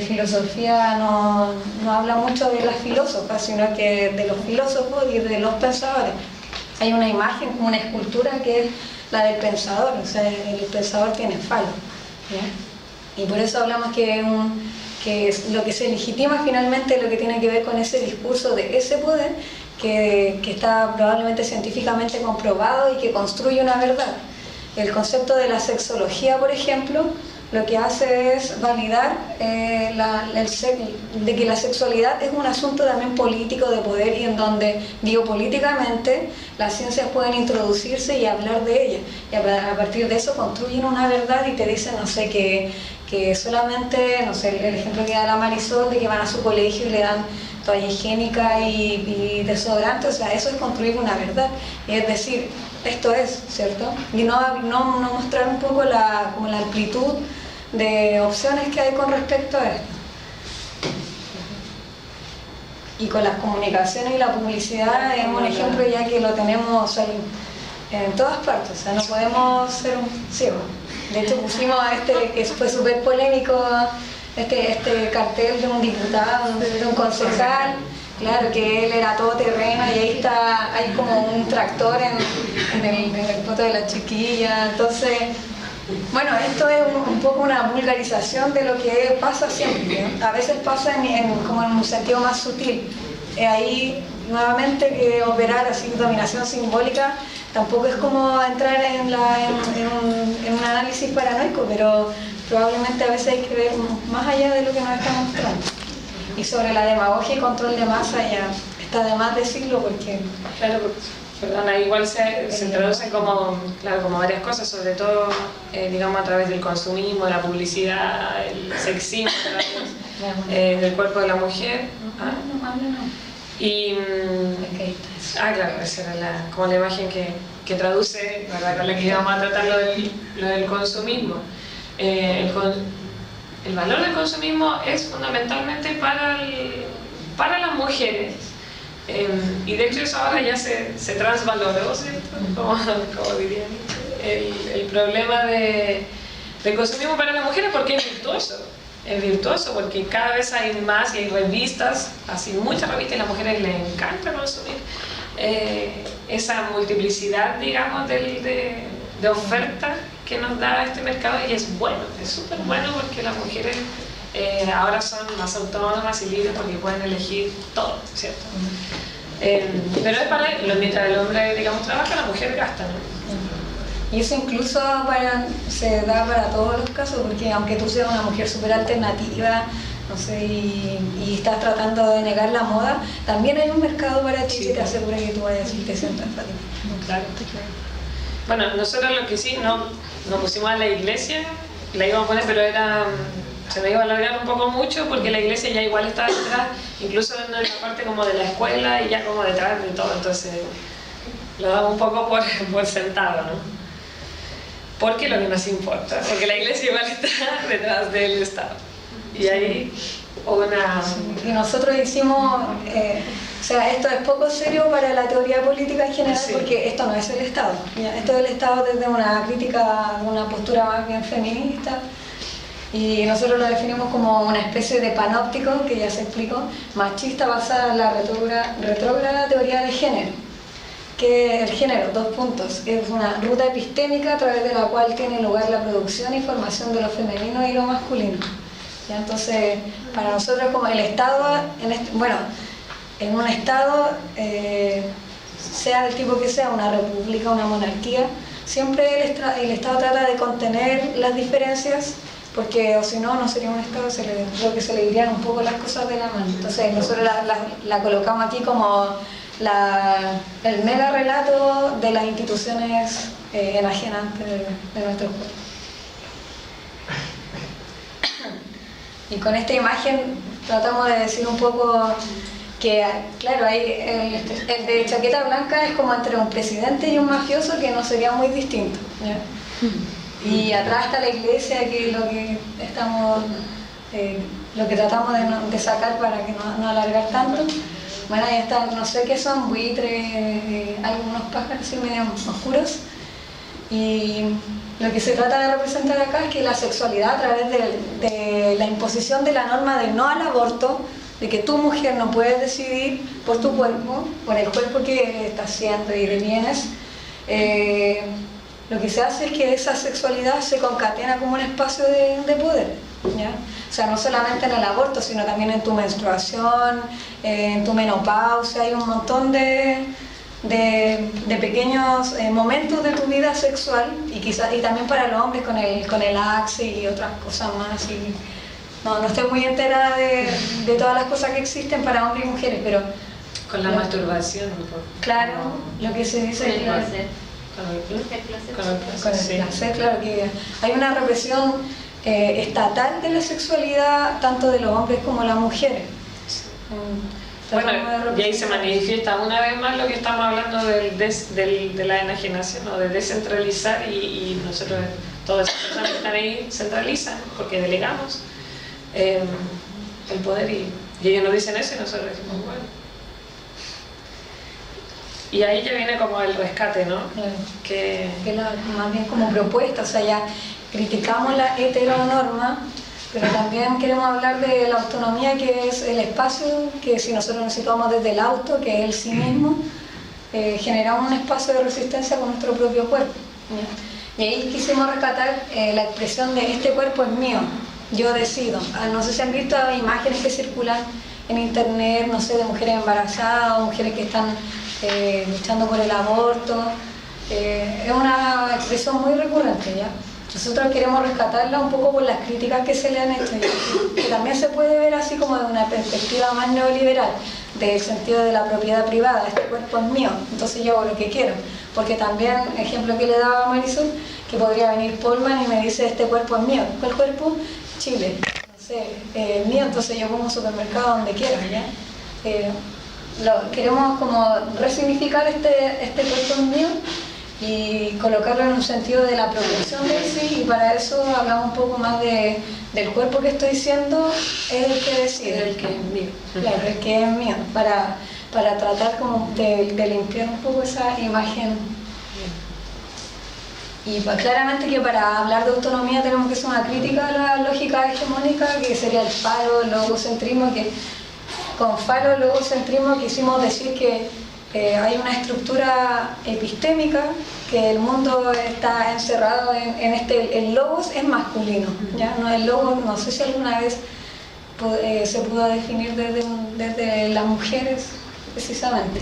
filosofía no habla mucho de las filósofas, sino que de los filósofos y de los pensadores. Hay una imagen, una escultura que es la del pensador, o sea, el pensador tiene falo, ¿ya? Y por eso hablamos que lo que se legitima finalmente es lo que tiene que ver con ese discurso de ese poder que está probablemente científicamente comprobado y que construye una verdad. El concepto de la sexología, por ejemplo, lo que hace es validar de que la sexualidad es un asunto también político de poder, y en donde biopolíticamente las ciencias pueden introducirse y hablar de ella, y a partir de eso construyen una verdad y te dicen, no sé, que solamente, no sé, el ejemplo que da la Marisol de que van a su colegio y le dan toalla higiénica y desodorante, o sea, eso es construir una verdad, y es decir, esto es, ¿cierto? Y no mostrar un poco como la amplitud de opciones que hay con respecto a esto. Y con las comunicaciones y la publicidad es un ejemplo ya que lo tenemos, o sea, en todas partes, o sea, no podemos ser un ciego. De hecho pusimos que fue súper polémico, este cartel de un diputado, de un concejal, claro, que él era todo terreno, y ahí hay como un tractor en el foto de la chiquilla. Entonces, bueno, esto es un poco una vulgarización de lo que pasa siempre, ¿no? A veces pasa como en un sentido más sutil. Ahí, nuevamente, que operar así dominación simbólica tampoco es como entrar en un análisis paranoico, pero probablemente a veces hay que ver más allá de lo que nos está mostrando. Y sobre la demagogia y control de masa ya está de más decirlo, porque... Claro, perdona, igual se traducen como varias cosas, sobre todo, digamos, a través del consumismo, de la publicidad, el sexismo del cuerpo de la mujer. Y... claro, esa era como la imagen que traduce, ¿verdad?, con la que íbamos a tratar lo del consumismo. El valor del consumismo es fundamentalmente para las mujeres. Y de hecho eso ahora ya se transvaloró, ¿cierto? Como dirían. El problema de del consumismo para las mujeres porque es virtuoso porque cada vez hay más y hay revistas, así muchas revistas y a las mujeres les encanta consumir esa multiplicidad, digamos, de oferta que nos da este mercado y es bueno, es súper bueno porque las mujeres ahora son más autónomas y libres porque pueden elegir todo, ¿cierto? Pero es para, mientras el hombre, digamos, trabaja, la mujer gasta, ¿no? Y eso incluso se da para todos los casos, porque aunque tú seas una mujer súper alternativa, no sé, y estás tratando de negar la moda, también hay un mercado para ti que te asegura que tú vayas y te sientas fácil. Claro. Bueno, nosotros lo que sí, nos pusimos a la iglesia, la íbamos a poner, pero se me iba a alargar un poco mucho porque la iglesia ya igual estaba detrás, incluso en la parte como de la escuela y ya como detrás de todo, entonces lo damos un poco por sentado, ¿no? Porque lo que nos importa, porque la iglesia igual está detrás del Estado. Y ahí Y nosotros hicimos, o sea, esto es poco serio para la teoría política en general, porque esto no es el Estado. Esto es el Estado desde una crítica, una postura más bien feminista. Y nosotros lo definimos como una especie de panóptico, que ya se explicó, machista basada en la retrógrada teoría de género. Que el género, 2 puntos, es una ruta epistémica a través de la cual tiene lugar la producción y formación de lo femenino y lo masculino. ¿Ya? Entonces, para nosotros como el Estado, en un Estado, sea del tipo que sea, una república, una monarquía, siempre el Estado trata de contener las diferencias, porque o si no, no sería un Estado, creo que se le irían un poco las cosas de la mano. Entonces nosotros la colocamos aquí como el mega relato de las instituciones enajenantes de nuestro pueblo. Y con esta imagen tratamos de decir un poco que, claro, el de chaqueta blanca es como entre un presidente y un mafioso, que no sería muy distinto, ¿ya? Y atrás está la iglesia, que es lo que tratamos de sacar para que no alargar tanto. Bueno, ahí están, no sé qué son, buitres, algunos pájaros así medio oscuros. Y lo que se trata de representar acá es que la sexualidad, a través de la imposición de la norma de no al aborto, de que tu mujer no puedes decidir por tu cuerpo, por el cuerpo que estás siendo y devienes, lo que se hace es que esa sexualidad se concatena como un espacio de poder, ¿ya? O sea, no solamente en el aborto, sino también en tu menstruación, en tu menopausia. Hay un montón de pequeños momentos de tu vida sexual, y también para los hombres con el axe y otras cosas más. Y no estoy muy enterada de todas las cosas que existen para hombres y mujeres, pero con la masturbación, claro, lo que se dice con el placer. Con el placer, claro, que hay una represión estatal de la sexualidad, tanto de los hombres como de las mujeres. Bueno, y ahí se manifiesta una vez más lo que estamos hablando de la enajenación, ¿no? De descentralizar, y nosotros, todas esas personas que están ahí, centralizan, porque delegamos el poder, y ellos nos dicen eso y nosotros decimos, bueno. Y ahí ya viene como el rescate, ¿no? Claro. Que más bien como propuesta, o sea, ya criticamos la heteronorma, pero también queremos hablar de la autonomía, que es el espacio que, si nosotros nos situamos desde el auto, que es el sí mismo, generamos un espacio de resistencia con nuestro propio cuerpo, ¿ya? Y ahí quisimos rescatar la expresión de este cuerpo es mío, yo decido. No sé si han visto imágenes que circulan en internet, no sé, de mujeres embarazadas o mujeres que están luchando por el aborto. Es una expresión muy recurrente, ¿ya? Nosotros queremos rescatarla un poco por las críticas que se le han hecho, que también se puede ver así como de una perspectiva más neoliberal, del sentido de la propiedad privada. Este cuerpo es mío, entonces yo hago lo que quiero. Porque también, ejemplo que le daba a Marisol, que podría venir Polman y me dice, este cuerpo es mío. ¿Cuál cuerpo? Chile. No sé, mío, entonces yo pongo un supermercado donde quiera, ¿ya? Queremos como resignificar este cuerpo es mío y colocarlo en un sentido de la apropiación de sí, y para eso hablamos un poco más del cuerpo que estoy siendo, es el que decide. el que es mío. Claro, el que es mío, para tratar como de limpiar un poco esa imagen. Y pues claramente que para hablar de autonomía tenemos que hacer una crítica a la lógica hegemónica, que sería el falo, el logocentrismo, que con falo, logocentrismo quisimos decir que hay una estructura epistémica, que el mundo está encerrado en el logos es masculino, ¿ya? No, el logos, no sé si alguna vez se pudo definir desde las mujeres, precisamente.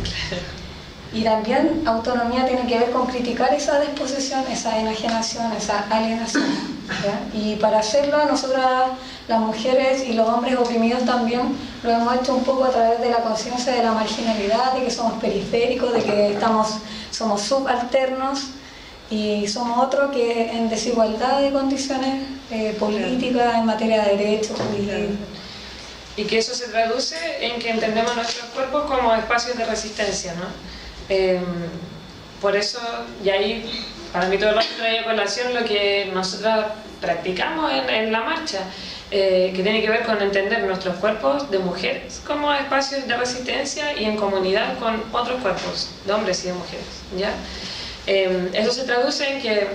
Y también autonomía tiene que ver con criticar esa desposesión, esa enajenación, esa alienación, ¿ya? Y para hacerlo nosotras, las mujeres y los hombres oprimidos también, lo hemos hecho un poco a través de la conciencia de la marginalidad, de que somos periféricos, de que somos subalternos y somos otros que en desigualdad de condiciones políticas, en materia de derechos. Y que eso se traduce en que entendemos nuestros cuerpos como espacios de resistencia, ¿no? Por eso, y ahí para mí todo el rato traía a colación lo que nosotros practicamos en la marcha, que tiene que ver con entender nuestros cuerpos de mujeres como espacios de resistencia y en comunidad con otros cuerpos de hombres y de mujeres, ¿ya? Eso se traduce en que,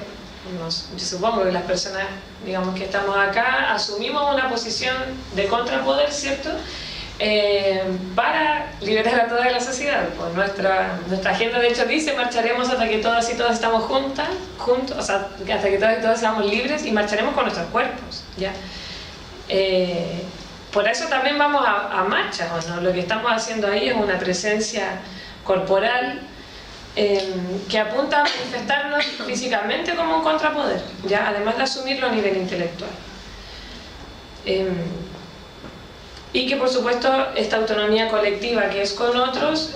yo supongo que las personas, digamos, que estamos acá, asumimos una posición de contrapoder, ¿cierto?, para liberar a toda la sociedad. Pues nuestra agenda de hecho dice: marcharemos hasta que todas y todos estamos juntos, o sea, hasta que todas y todos seamos libres, y marcharemos con nuestros cuerpos, ¿ya? Por eso también vamos a marchas, ¿no? Lo que estamos haciendo ahí es una presencia corporal que apunta a manifestarnos físicamente como un contrapoder, ¿ya? Además de asumirlo a nivel intelectual. Y que por supuesto esta autonomía colectiva que es con otros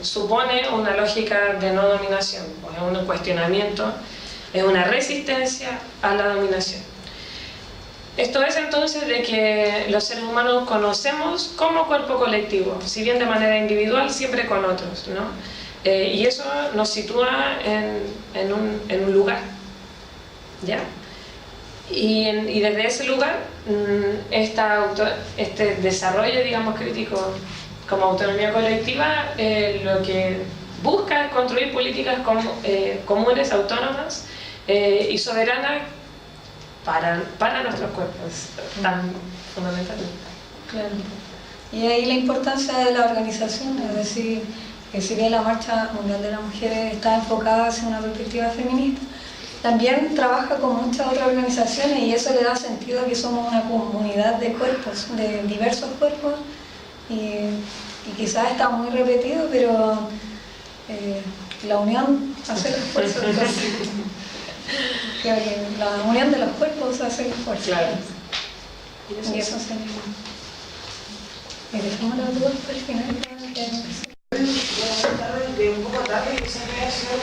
supone una lógica de no dominación, pues es un cuestionamiento, es una resistencia a la dominación. Esto es entonces de que los seres humanos conocemos como cuerpo colectivo, si bien de manera individual, siempre con otros, ¿no? Y eso nos sitúa en un lugar, ¿ya? Y desde ese lugar, este desarrollo, digamos, crítico como autonomía colectiva, lo que busca es construir políticas comunes, autónomas y soberanas para nuestros cuerpos, tan fundamentalmente. Claro. Y ahí la importancia de la organización, es decir, que si bien la Marcha Mundial de las Mujeres está enfocada hacia una perspectiva feminista, también trabaja con muchas otras organizaciones, y eso le da sentido a que somos una comunidad de cuerpos, de diversos cuerpos, y quizás está muy repetido, pero la unión hace el esfuerzo. La unión de los cuerpos hace el esfuerzo. Claro. Y eso se me dejamos las dudas para el final. Un poco tarde, quizás me voy a hacer,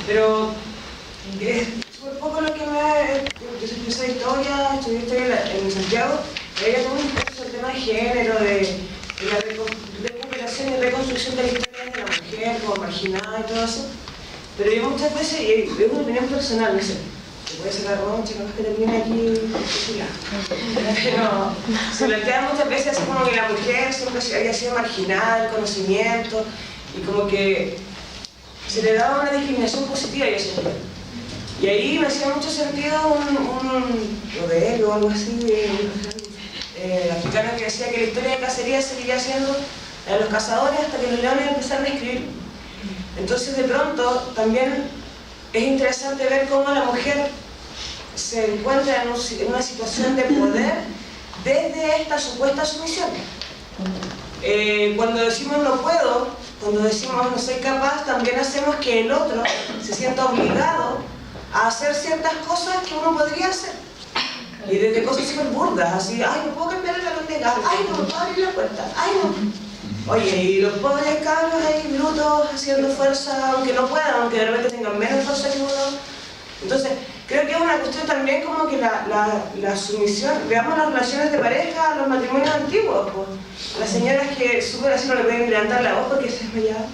pero es un poco lo que yo estudié historia en Santiago, había todo un proceso del tema de género, de la recuperación y reconstrucción de la historia de la mujer como marginada y todo eso, pero yo muchas veces, y es una opinión personal, no sé, se puede sacar roncha, no es que termine aquí, pero se plantea muchas veces así como que la mujer siempre había sido marginada del conocimiento, y como que se le daba una discriminación positiva, yo siento. Y ahí me hacía mucho sentido un modelo o algo así africano que decía que la historia de cacería seguiría siendo la de los cazadores hasta que los leones empezaron a escribir. Entonces de pronto también es interesante ver cómo la mujer se encuentra en una situación de poder desde esta supuesta sumisión. Cuando decimos no puedo, cuando decimos no soy capaz, también hacemos que el otro se sienta obligado a hacer ciertas cosas que uno podría hacer. Y desde cosas súper burdas, así, ay, no puedo cambiar el balón de gas, ay, no puedo abrir la puerta, ay, no. Oye, y los pobres cabros ahí, brutos, haciendo fuerza, aunque no puedan, aunque de repente tengan menos fuerza que uno. Entonces, creo que es una cuestión también como que la sumisión, veamos las relaciones de pareja, los matrimonios antiguos, pues. Las señoras que súper así no le pueden levantar la voz porque se desmayaban,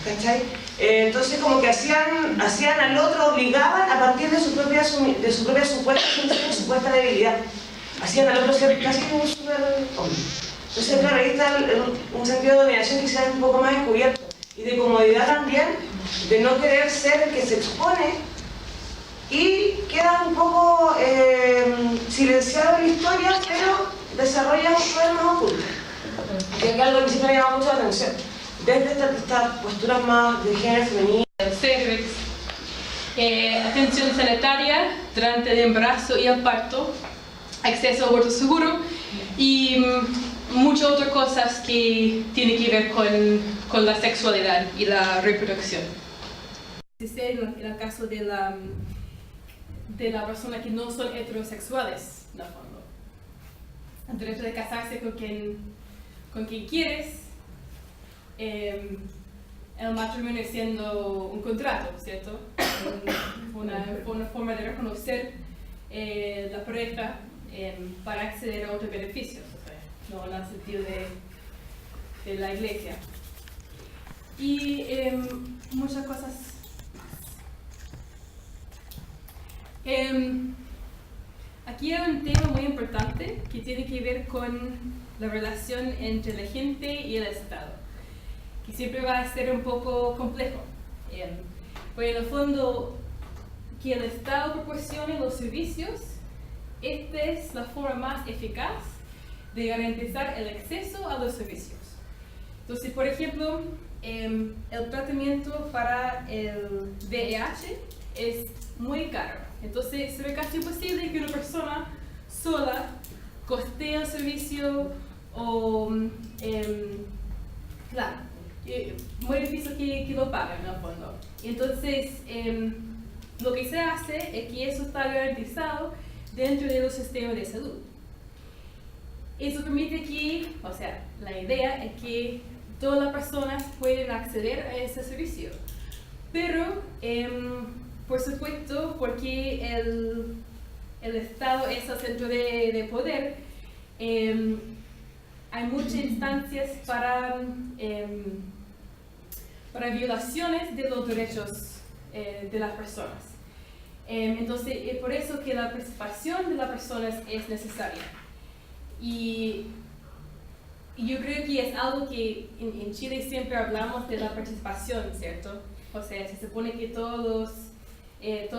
¿cachai? Entonces como que hacían al otro, obligaban a partir de su propia supuesta sumisión y supuesta debilidad. Hacían al otro ser casi un súper hombre. Entonces claro, ahí está un sentido de dominación quizás un poco más encubierto. Y de comodidad también, de no querer ser el que se expone y quedan un poco silenciados en la historia, pero desarrollan poderes más ocultos. Que es algo que siempre me llama mucho la atención. Desde estas posturas más de género femenino. Cervix, atención sanitaria durante el embarazo y el parto, acceso a aborto seguro y muchas otras cosas que tienen que ver con la sexualidad y la reproducción. En el caso de la persona que no son heterosexuales, en el fondo. El derecho de casarse con quien quieres, el matrimonio siendo un contrato, ¿cierto? Una forma de reconocer la pareja para acceder a otros beneficios, no en el sentido de la iglesia. Y muchas cosas más. Aquí hay un tema muy importante que tiene que ver con la relación entre la gente y el Estado, que siempre va a ser un poco complejo. Porque en el fondo, que el Estado proporcione los servicios, esta es la forma más eficaz de garantizar el acceso a los servicios. Entonces, por ejemplo, el tratamiento para el VIH es muy caro. Entonces, se ve casi imposible que una persona sola costee el servicio o, claro, muy difícil que lo paguen en el fondo. Entonces, lo que se hace es que eso está garantizado dentro de los sistemas de salud. Eso permite que, o sea, la idea es que todas las personas pueden acceder a ese servicio. Pero, por supuesto, porque el Estado es el centro de poder, hay muchas instancias para violaciones de los derechos de las personas. Entonces, es por eso que la participación de las personas es necesaria. Y yo creo que es algo que en Chile siempre hablamos de la participación, ¿cierto? O sea, se supone que todas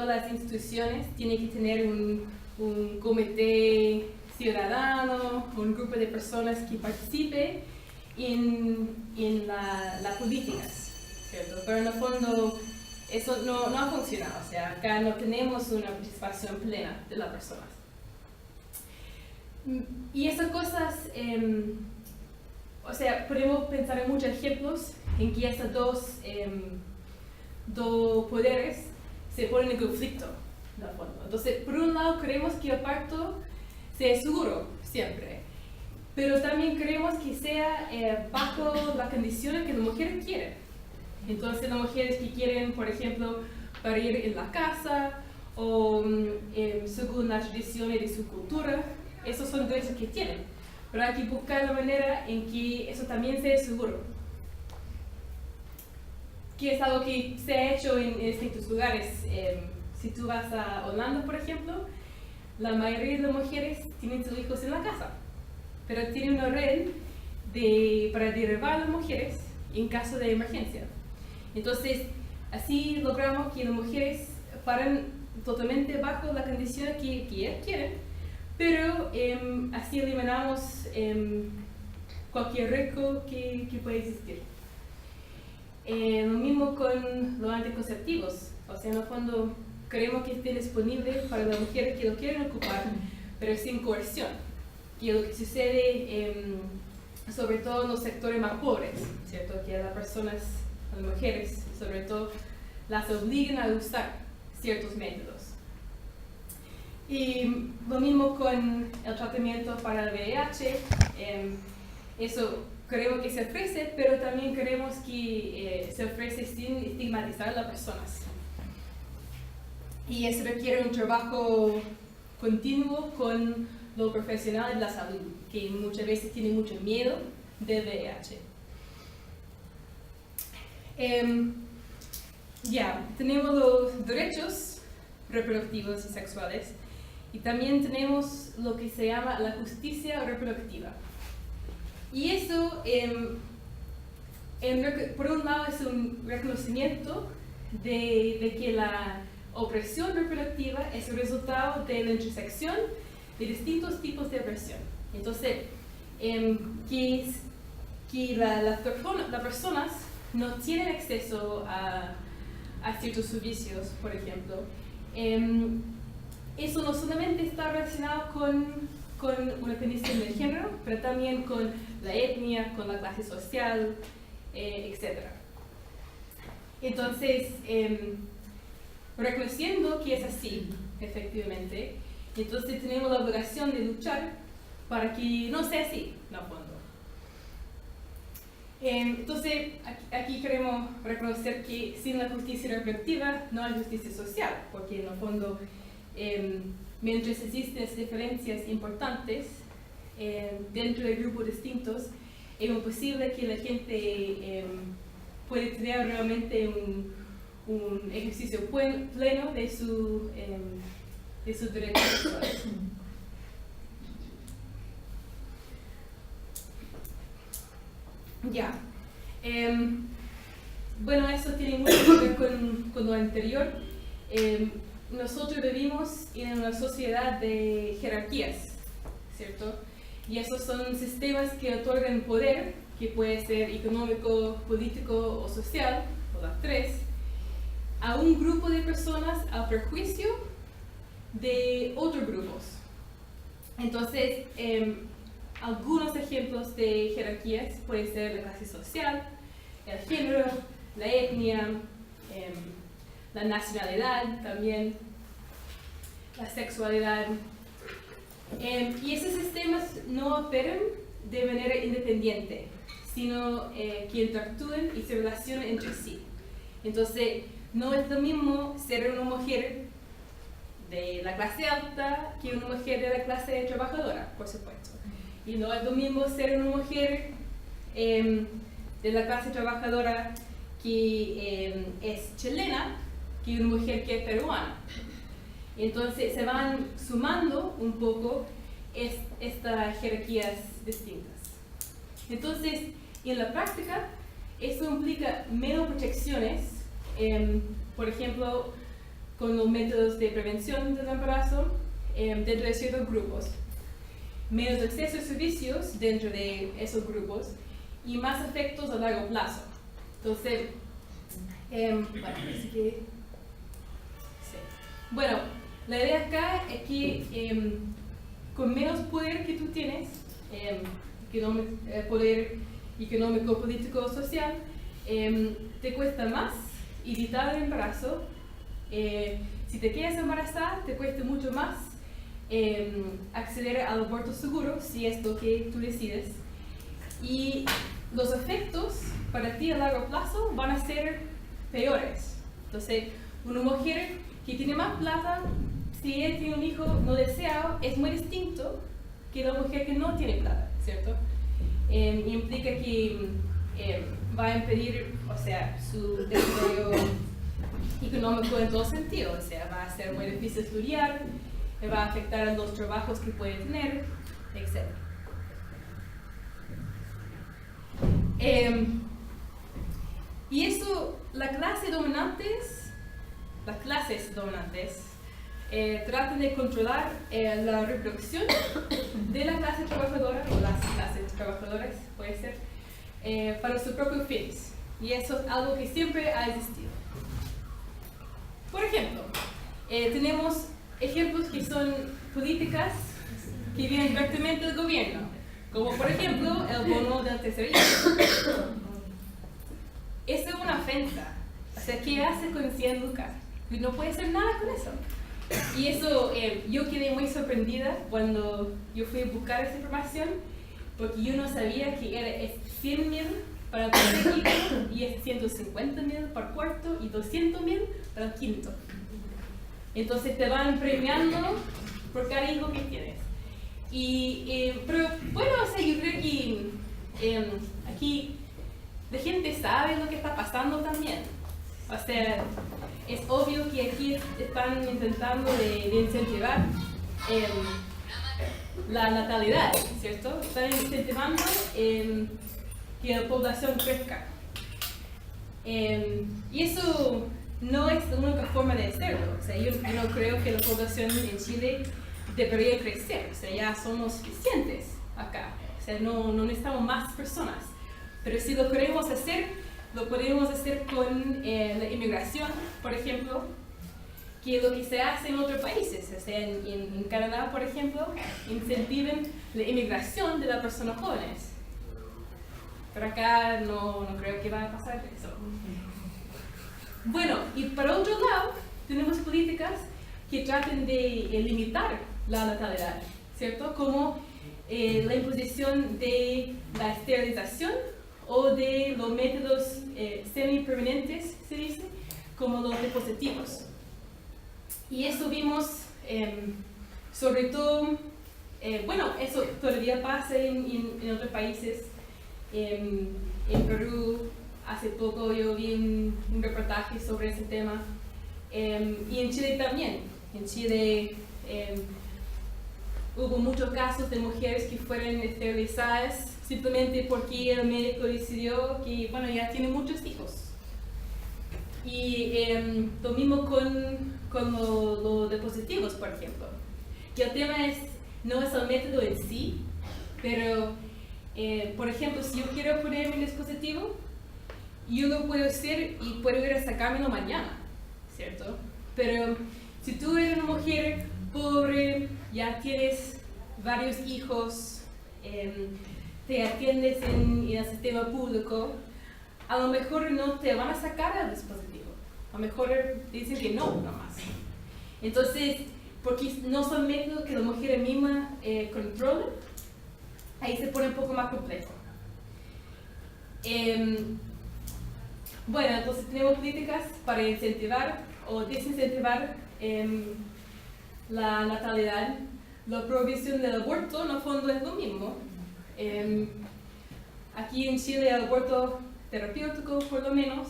las instituciones tienen que tener un comité ciudadano, un grupo de personas que participe en las políticas, ¿cierto? Pero en el fondo eso no ha funcionado, o sea, acá no tenemos una participación plena de las personas. Y esas cosas, o sea, podemos pensar en muchos ejemplos en que estos dos poderes se ponen en conflicto, en el fondo. Entonces, por un lado, queremos que el parto sea seguro, siempre. Pero también queremos que sea bajo las condiciones que las mujeres quieren. Entonces, las mujeres que quieren, por ejemplo, parir en la casa o según las tradiciones de su cultura, esos son derechos que tienen. Pero hay que buscar la manera en que eso también sea seguro. Que es algo que se ha hecho en distintos lugares. Si tú vas a Holanda, por ejemplo, la mayoría de las mujeres tienen sus hijos en la casa, pero tienen una red para derribar a las mujeres en caso de emergencia. Entonces, así logramos que las mujeres paren totalmente bajo la condición que ellas quieren, pero así eliminamos cualquier riesgo que pueda existir. Lo mismo con los anticonceptivos, o sea, en el fondo queremos que estén disponibles para las mujeres que lo quieren ocupar, pero sin coerción, que es lo que sucede sobre todo en los sectores más pobres, ¿cierto? Que a las personas, a las mujeres, sobre todo, las obligan a usar ciertos métodos. Y lo mismo con el tratamiento para el VIH, eso queremos que se ofrece, pero también queremos que se ofrece sin estigmatizar a las personas. Y eso requiere un trabajo continuo con los profesionales de la salud, que muchas veces tienen mucho miedo del VIH. Tenemos los derechos reproductivos y sexuales, y también tenemos lo que se llama la justicia reproductiva. Y eso, por un lado, es un reconocimiento de que opresión reproductiva es el resultado de la intersección de distintos tipos de opresión. Entonces, que las personas no tienen acceso a ciertos servicios, por ejemplo, eso no solamente está relacionado con una condición de género, pero también con la etnia, con la clase social, etc. Entonces, reconociendo que es así, efectivamente, entonces tenemos la obligación de luchar para que no sea así, en el fondo. Entonces, aquí queremos reconocer que sin la justicia reproductiva no hay justicia social, porque en el fondo, mientras existen diferencias importantes dentro de grupos distintos, es imposible que la gente pueda tener realmente un ejercicio pleno de sus derechos sexuales. Ya. Bueno, eso tiene mucho que ver con lo anterior. Nosotros vivimos en una sociedad de jerarquías, ¿cierto? Y esos son sistemas que otorgan poder, que puede ser económico, político o social, o las tres, a un grupo de personas a perjuicio de otros grupos. Entonces, algunos ejemplos de jerarquías pueden ser la clase social, el género, la etnia, la nacionalidad también, la sexualidad. Y esos sistemas no operan de manera independiente, sino que interactúan y se relacionan entre sí. Entonces, no es lo mismo ser una mujer de la clase alta que una mujer de la clase trabajadora, por supuesto. Y no es lo mismo ser una mujer de la clase trabajadora que es chilena que una mujer que es peruana. Entonces se van sumando un poco estas jerarquías distintas. Entonces, en la práctica, esto implica menos protecciones, por ejemplo, con los métodos de prevención del embarazo dentro de ciertos grupos, menos acceso a servicios dentro de esos grupos y más efectos a largo plazo. Entonces, bueno, la idea acá es que con menos poder que tú tienes, poder económico, político, social, te cuesta más evitar el embarazo. Si te quedas embarazada, te cuesta mucho más acceder al aborto seguro, si es lo que tú decides. Y los efectos para ti a largo plazo van a ser peores. Entonces, una mujer que tiene más plata, si ella tiene un hijo no deseado, es muy distinto que la mujer que no tiene plata, ¿cierto? Implica que va a impedir, o sea, su desarrollo económico en todo sentido, o sea, va a ser muy difícil estudiar, va a afectar a los trabajos que puede tener, etc. Y eso, las clases dominantes tratan de controlar la reproducción de la clase trabajadora, o las clases trabajadoras, puede ser, para sus propios fines. Y eso es algo que siempre ha existido. Por ejemplo, tenemos ejemplos que son políticas que vienen directamente del gobierno, como por ejemplo el bono del tesorería. Eso es una ofensa. O sea, ¿qué hace con 100 lucas? No puede hacer nada con eso. Y eso, yo quedé muy sorprendida cuando yo fui a buscar esa información, porque yo no sabía que es 100.000 para el primer hijo, y es 150.000 para el cuarto y 200.000 para el quinto. Entonces te van premiando por cada hijo que tienes. Pero bueno, o sea, yo creo que aquí la gente sabe lo que está pasando también. O sea, es obvio que aquí están intentando de incentivar la natalidad, ¿cierto? Están incentivando que la población crezca. Y eso no es la única forma de hacerlo. O sea, yo no creo que la población en Chile debería crecer. O sea, ya somos suficientes acá. O sea, no necesitamos más personas. Pero si lo queremos hacer, lo podemos hacer con la inmigración, por ejemplo, que es lo que se hace en otros países. O sea, en Canadá, por ejemplo, incentivan la inmigración de las personas jóvenes. Pero acá no creo que vaya a pasar eso. Bueno, y por otro lado, tenemos políticas que traten de limitar la natalidad, ¿cierto? Como la imposición de la esterilización o de los métodos semipermanentes, se dice, como los dispositivos. Y eso vimos sobre todo, bueno, eso todavía pasa en otros países. En Perú, hace poco yo vi un reportaje sobre ese tema. Y en Chile también. En Chile hubo muchos casos de mujeres que fueron esterilizadas simplemente porque el médico decidió que, bueno, ya tiene muchos hijos. Y lo mismo con los dispositivos, por ejemplo. Que el tema no es el método en sí, pero, por ejemplo, si yo quiero ponerme el dispositivo, yo lo puedo hacer y puedo ir a sacármelo mañana, ¿cierto? Pero si tú eres una mujer pobre, ya tienes varios hijos, te atiendes en el sistema público, a lo mejor no te van a sacar el dispositivo. A lo mejor dicen que no, nomás. Entonces, porque no son métodos que la mujer misma controla, ahí se pone un poco más complejo. Bueno, entonces tenemos políticas para incentivar o desincentivar la natalidad. La prohibición del aborto, en el fondo, es lo mismo. Aquí en Chile el aborto terapéutico, por lo menos,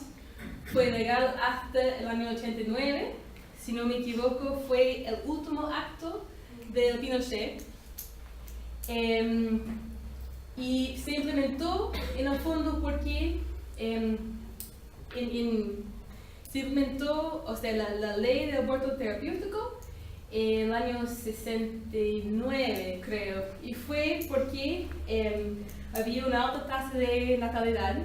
fue legal hasta el año 89. Si no me equivoco, fue el último acto del Pinochet. Y se implementó, en el fondo, porque se implementó, o sea, la ley de aborto terapéutico en el año 69, creo, y fue porque había una alta tasa de natalidad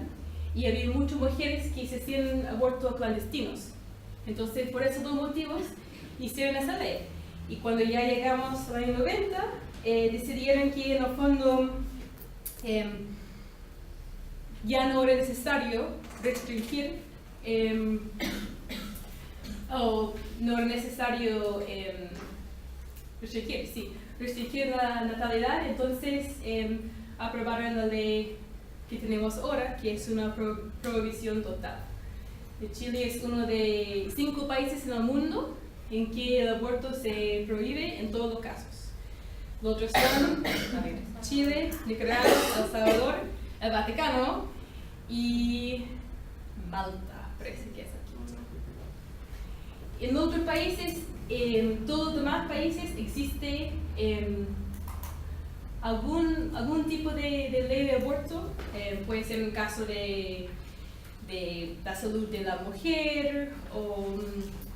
y había muchas mujeres que se hacían abortos clandestinos. Entonces, por esos dos motivos, hicieron esa ley. Y cuando ya llegamos al año 90, decidieron que en el fondo ya no era necesario restringir o no era necesario restringir la natalidad. Entonces aprobaron la ley que tenemos ahora, que es una prohibición total. Chile es uno de 5 países en el mundo en que el aborto se prohíbe en todos los casos. Los otros son Chile, Nicaragua, El Salvador, el Vaticano y Malta, parece que es aquí. En otros países, en todos los demás países, existe algún tipo de ley de aborto. Puede ser un caso de la salud de la mujer o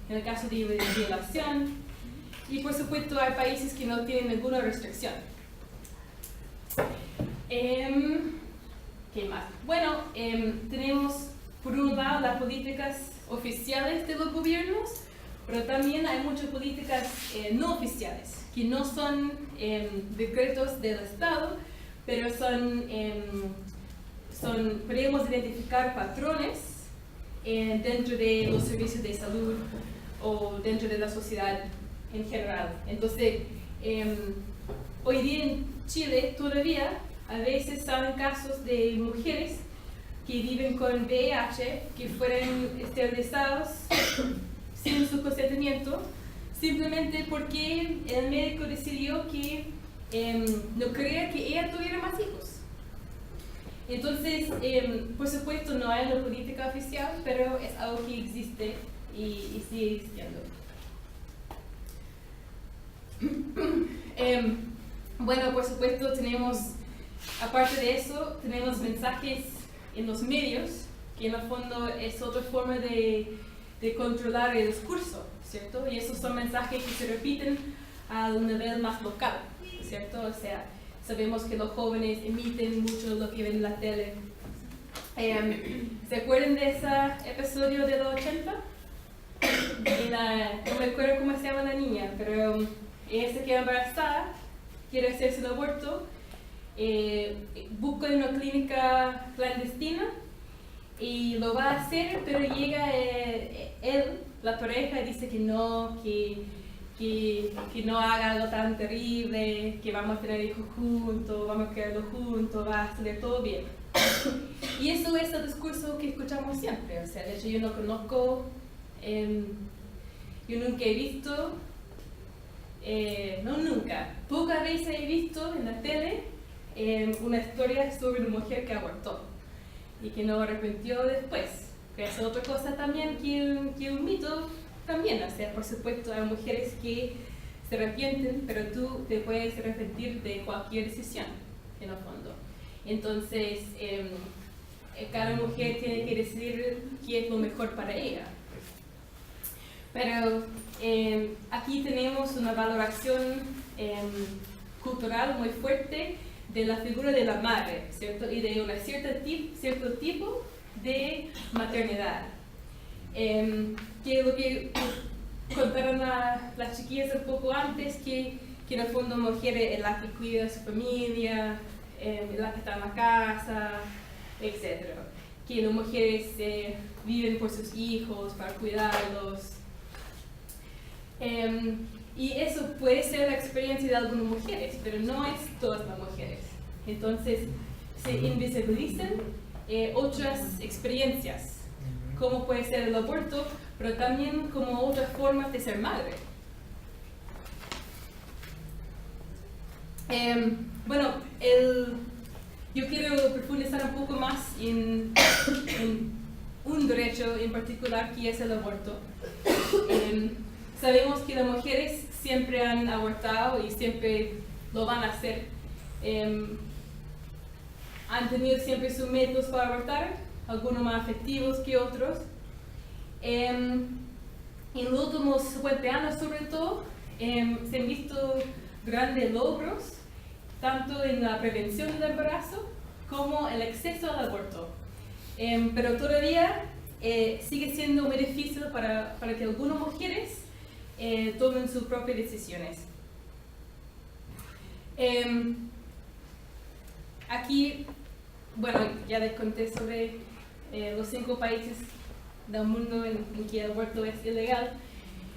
en el caso de violación. Y por supuesto hay países que no tienen ninguna restricción. ¿Qué más? Bueno, tenemos por un lado las políticas oficiales de los gobiernos, pero también hay muchas políticas no oficiales, que no son decretos del Estado, pero podemos identificar patrones dentro de los servicios de salud o dentro de la sociedad en general. Entonces, hoy día en Chile todavía a veces salen casos de mujeres que viven con VIH, que fueron esterilizados sin su consentimiento, simplemente porque el médico decidió que no quería que ella tuviera más hijos. Entonces, por supuesto, no hay una política oficial, pero es algo que existe y sigue existiendo. Bueno, por supuesto, aparte de eso, tenemos mensajes en los medios, que en el fondo es otra forma de de controlar el discurso, ¿cierto? Y esos son mensajes que se repiten a un nivel más local, ¿cierto? O sea, sabemos que los jóvenes emiten mucho lo que ven en la tele. ¿Se acuerdan de ese episodio de los 80? No me acuerdo cómo se llama la niña, pero ella se queda embarazada, quiere hacerse el aborto, busca una clínica clandestina y lo va a hacer, pero llega él, la pareja, y dice que no, que no haga algo tan terrible, que vamos a tener hijos juntos, vamos a quedarnos juntos, va a salir todo bien. Y eso es el discurso que escuchamos siempre. O sea, de hecho yo no conozco, yo nunca he visto, pocas veces he visto en la tele una historia sobre una mujer que abortó y que no arrepintió después, que es otra cosa también que un mito también. O sea, por supuesto hay mujeres que se arrepienten, pero tú te puedes arrepentir de cualquier decisión, en el fondo. Entonces, cada mujer tiene que decidir qué es lo mejor para ella. Pero aquí tenemos una valoración cultural muy fuerte de la figura de la madre, ¿cierto? Y de un cierto tipo de maternidad. Que lo que contaron las chiquillas un poco antes, que en el fondo mujer es la que cuida a su familia, la que está en la casa, etc. Que las mujeres viven por sus hijos, para cuidarlos. Y eso puede ser la experiencia de algunas mujeres, pero no es todas las mujeres. Entonces se invisibilizan otras experiencias, como puede ser el aborto, pero también como otras formas de ser madre. Bueno, yo quiero profundizar un poco más en un derecho en particular, que es el aborto. Sabemos que las mujeres siempre han abortado y siempre lo van a hacer. Han tenido siempre sus métodos para abortar, algunos más efectivos que otros. En los últimos 50 años, sobre todo, se han visto grandes logros, tanto en la prevención del embarazo como el acceso al aborto. Pero todavía sigue siendo muy difícil para que algunas mujeres tomen sus propias decisiones. Aquí, bueno, ya les conté sobre los 5 países del mundo en que el aborto es ilegal,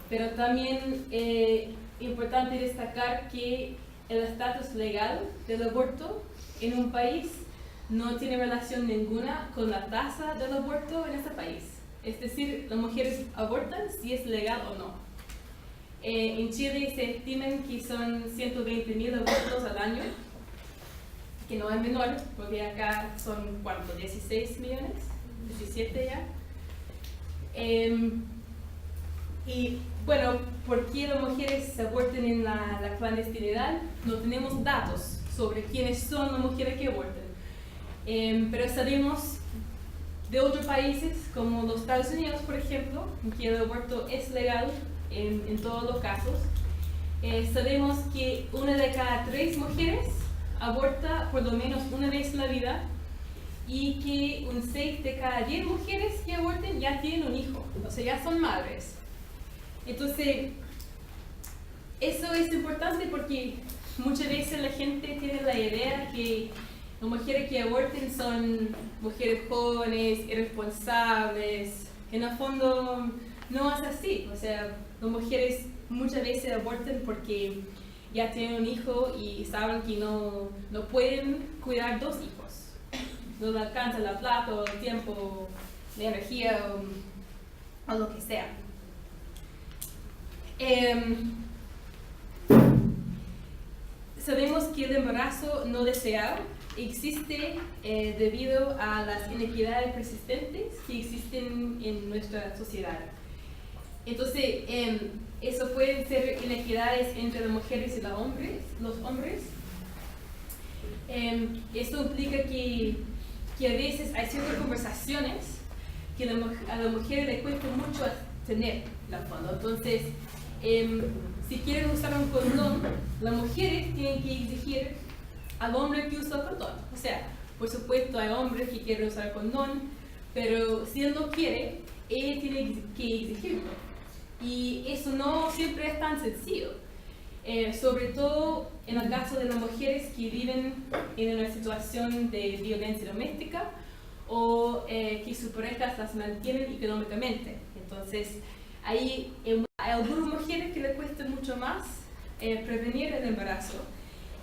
pero también es importante destacar que el estatus legal del aborto en un país no tiene relación ninguna con la tasa del aborto en ese país. Es decir, las mujeres abortan si es legal o no. En Chile se estiman que son 120.000 abortos al año, que no es menor, porque acá son, ¿cuánto? 16 millones, 17 ya. Y bueno, ¿por qué las mujeres se abortan en la clandestinidad? No tenemos datos sobre quiénes son las mujeres que abortan. Pero sabemos de otros países, como los Estados Unidos, por ejemplo, en que el aborto es legal en todos los casos. Sabemos que 1 de cada 3 mujeres aborta por lo menos una vez en la vida, y que 6 de cada 10 mujeres que aborten ya tienen un hijo, o sea, ya son madres. Entonces, eso es importante porque muchas veces la gente tiene la idea que las mujeres que aborten son mujeres jóvenes, irresponsables. En el fondo no es así. O sea, las mujeres muchas veces abortan porque ya tienen un hijo y saben que no pueden cuidar 2 hijos. No le alcanza la plata o el tiempo, la energía o lo que sea. Sabemos que el embarazo no deseado existe debido a las inequidades persistentes que existen en nuestra sociedad. Entonces, eso pueden ser inequidades entre las mujeres y los hombres. Esto implica que a veces hay ciertas conversaciones que a la mujer le cuesta mucho tener en el fondo. Entonces, si quieren usar un condón, las mujeres tienen que exigir al hombre que usa el condón. O sea, por supuesto hay hombres que quieren usar el condón, pero si él no quiere, ella tiene que exigirlo. Y eso no siempre es tan sencillo. Sobre todo en el caso de las mujeres que viven en una situación de violencia doméstica o que sus parejas las mantienen económicamente. Entonces, hay algunas mujeres que les cuesta mucho más prevenir el embarazo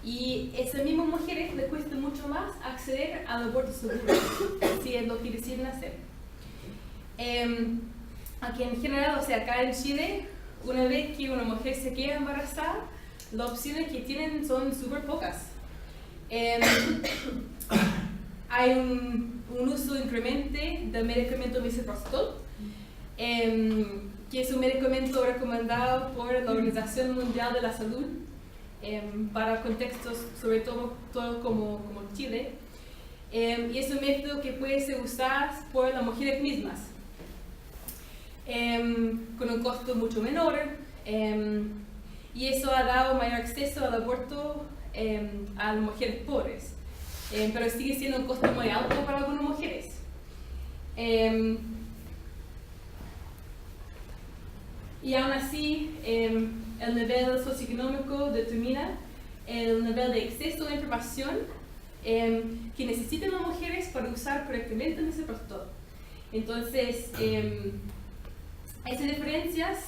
y esas mismas mujeres les cuesta mucho más acceder al aborto seguro, si es lo que deciden hacer. Aquí en general, o sea, acá en Chile, una vez que una mujer se queda embarazada, las opciones que tienen son súper pocas. Hay un uso incremente del medicamento misoprostol, que es un medicamento recomendado por la Organización Mundial de la Salud para contextos, sobre todo como Chile, y es un método que puede ser usado por las mujeres mismas, con un costo mucho menor, y eso ha dado mayor acceso al aborto a las mujeres pobres, pero sigue siendo un costo muy alto para algunas mujeres. Y aún así, el nivel socioeconómico determina el nivel de acceso a la información que necesitan las mujeres para usar correctamente el misoprostol. Entonces, esas diferencias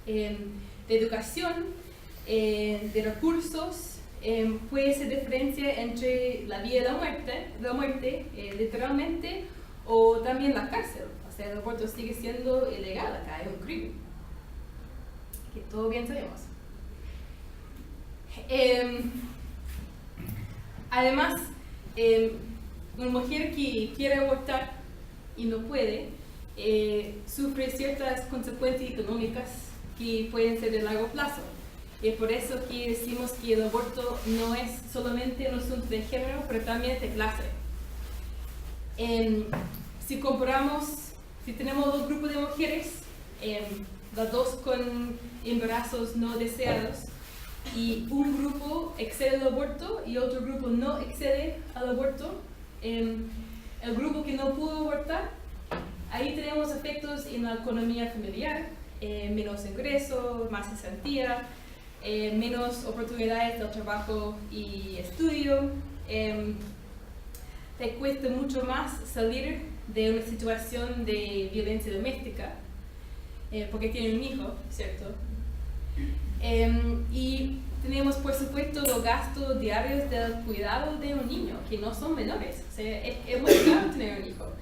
de educación, de recursos, puede ser diferencia entre la vida y la muerte, literalmente, o también la cárcel. O sea, el aborto sigue siendo ilegal acá, es un crimen, que todo bien sabemos. Además, una mujer que quiere abortar y no puede, sufre ciertas consecuencias económicas que pueden ser de largo plazo. Es por eso que decimos que el aborto no es solamente un asunto de género, pero también de clase. Si tenemos dos grupos de mujeres, las dos con embarazos no deseados, y un grupo excede el aborto y otro grupo no excede al aborto, el grupo que no pudo abortar, ahí tenemos efectos en la economía familiar, menos ingresos, más cesantía, menos oportunidades de trabajo y estudio. Te cuesta mucho más salir de una situación de violencia doméstica, porque tienen un hijo, ¿cierto? Y tenemos, por supuesto, los gastos diarios del cuidado de un niño, que no son menores. O sea, es muy caro tener un hijo.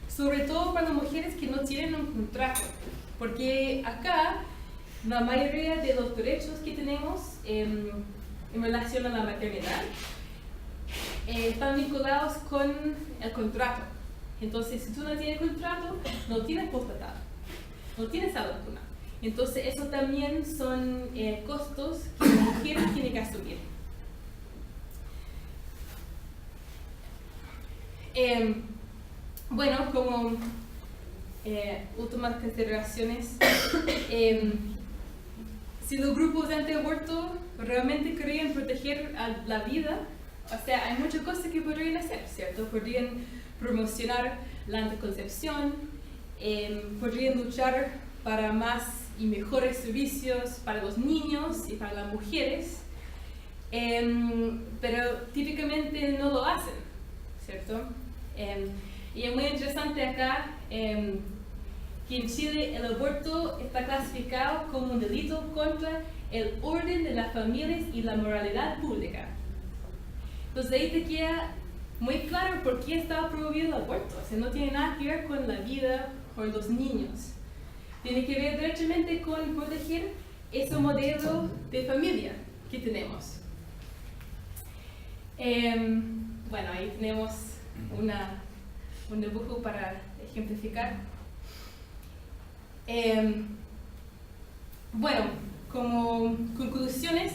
Sobre todo para las mujeres que no tienen un contrato, porque acá la mayoría de los derechos que tenemos en relación a la maternidad están vinculados con el contrato. Entonces, si tú no tienes contrato, no tienes postdatado, no tienes salud alguna. Entonces, eso también son costos que la mujer tiene que asumir. Bueno, como últimas consideraciones, si los grupos anti-aborto realmente querían proteger a la vida, o sea, hay muchas cosas que podrían hacer, ¿cierto? Podrían promocionar la anticoncepción, podrían luchar para más y mejores servicios para los niños y para las mujeres, pero típicamente no lo hacen, ¿cierto? Y es muy interesante acá que en Chile el aborto está clasificado como un delito contra el orden de las familias y la moralidad pública. Entonces ahí te queda muy claro por qué está prohibido el aborto. O sea, no tiene nada que ver con la vida o los niños. Tiene que ver directamente con proteger ese modelo de familia que tenemos. Bueno, ahí tenemos un dibujo para ejemplificar. Bueno, como conclusiones,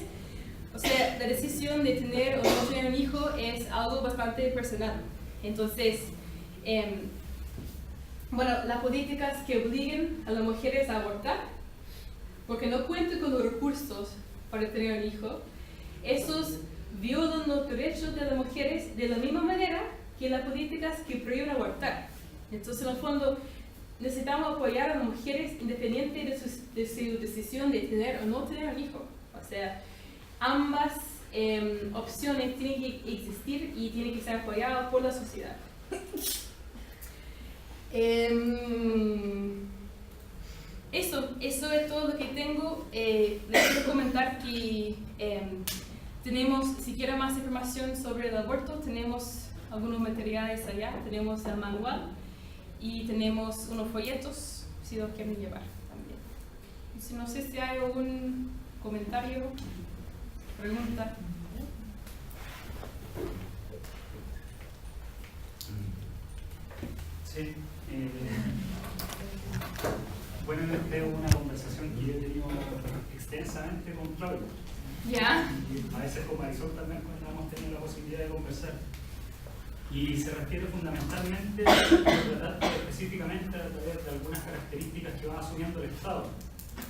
o sea, la decisión de tener o no tener un hijo es algo bastante personal. Entonces, Bueno, las políticas que obliguen a las mujeres a abortar, porque no cuentan con los recursos para tener un hijo, esos violan los derechos de las mujeres de la misma manera que las políticas que prohíben abortar. Entonces, en el fondo, necesitamos apoyar a las mujeres independiente de su decisión de tener o no tener un hijo. O sea, ambas opciones tienen que existir y tienen que ser apoyadas por la sociedad. Eso es todo lo que tengo. Les quiero comentar que tenemos, si quieren más información sobre el aborto, tenemos algunos materiales allá. Tenemos el manual y tenemos unos folletos si los quieren llevar también. Si no sé si hay algún comentario, pregunta. Sí. Bueno, esta es una conversación que yo he tenido extensamente con Claudio. ¿Ya? Y a veces con Marisol también cuando hemos tenido la posibilidad de conversar. Y se refiere fundamentalmente a tratar específicamente a través de algunas características que va asumiendo el Estado.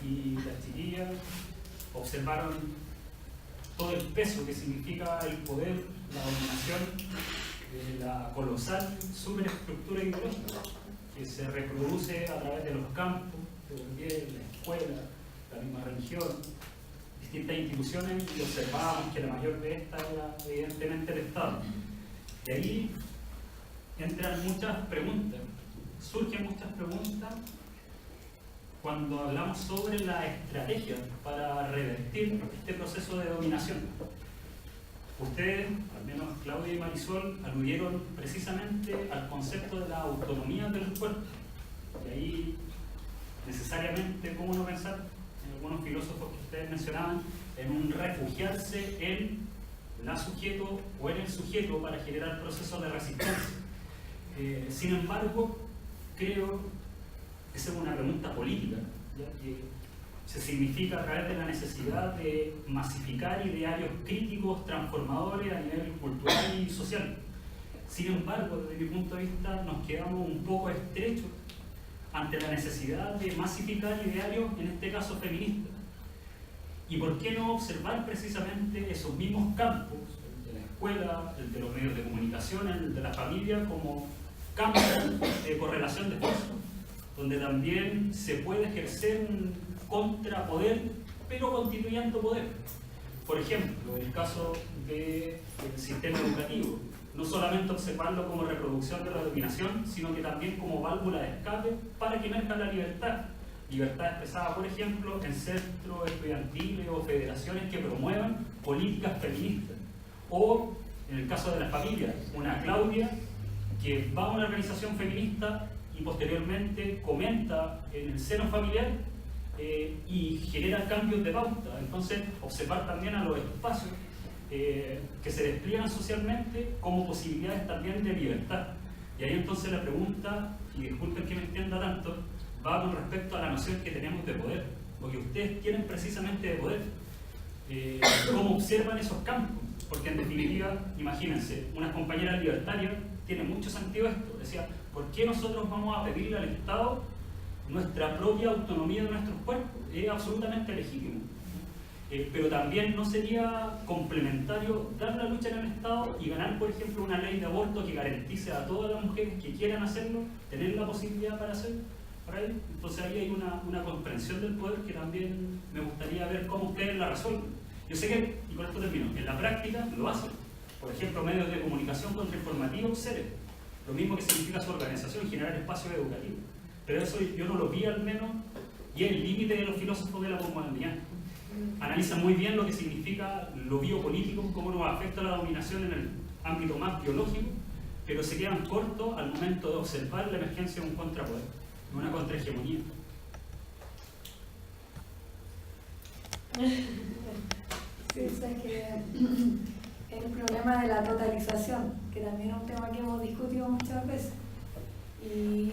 Y las chiquillas observaron todo el peso que significa el poder, la dominación, la colosal superestructura ideológica que se reproduce a través de los campos, de la escuela, la misma religión, distintas instituciones, y observamos que la mayor de estas es evidentemente el Estado. De ahí entran muchas preguntas, surgen muchas preguntas cuando hablamos sobre la estrategia para revertir este proceso de dominación. Ustedes, al menos Claudia y Marisol, aludieron precisamente al concepto de la autonomía de los cuerpos. Y ahí, necesariamente, ¿cómo no pensar en algunos filósofos que ustedes mencionaban, en un refugiarse en la sujeto o en el sujeto para generar procesos de resistencia? Sin embargo, creo que esa es una pregunta política, ¿ya? Que se significa a través de la necesidad de masificar idearios críticos, transformadores a nivel cultural y social. Sin embargo, desde mi punto de vista, nos quedamos un poco estrechos ante la necesidad de masificar idearios, en este caso feministas. ¿Y por qué no observar precisamente esos mismos campos, el de la escuela, el de los medios de comunicación, el de la familia, como campos de correlación de fuerzas, donde también se puede ejercer un contrapoder, pero constituyendo poder? Por ejemplo, en el caso del sistema educativo, no solamente observarlo como reproducción de la dominación, sino que también como válvula de escape para que emerja la libertad. Libertad expresada, por ejemplo, en centros estudiantiles o federaciones que promuevan políticas feministas. O, en el caso de las familias, una Claudia que va a una organización feminista y posteriormente comenta en el seno familiar y genera cambios de pauta. Entonces, observar también a los espacios que se despliegan socialmente como posibilidades también de libertad. Y ahí entonces la pregunta, y disculpen que me extienda tanto, va con respecto a la noción que tenemos de poder, porque ustedes tienen precisamente de poder. ¿Cómo observan esos campos? Porque en definitiva, imagínense, unas compañeras libertarias tienen mucho sentido esto. Decía, ¿por qué nosotros vamos a pedirle al Estado nuestra propia autonomía de nuestros cuerpos? Es absolutamente legítimo. Pero también no sería complementario dar la lucha en el Estado y ganar, por ejemplo, una ley de aborto que garantice a todas las mujeres que quieran hacerlo, tener la posibilidad para hacerlo. Entonces ahí hay una comprensión del poder que también me gustaría ver cómo ustedes la resuelven. Yo sé que, y con esto termino, en la práctica lo hacen. Por ejemplo, medios de comunicación contrainformativos, CERE. Lo mismo que significa su organización, generar espacios educativos. Pero eso yo no lo vi al menos, y es el límite de los filósofos de la posmodernidad. Analizan muy bien lo que significa lo biopolítico, cómo nos afecta la dominación en el ámbito más biológico, pero se quedan cortos al momento de observar la emergencia de un contrapoder, de una contrahegemonía. Sí, o sea que el problema de la totalización, que también es un tema que hemos discutido muchas veces. Y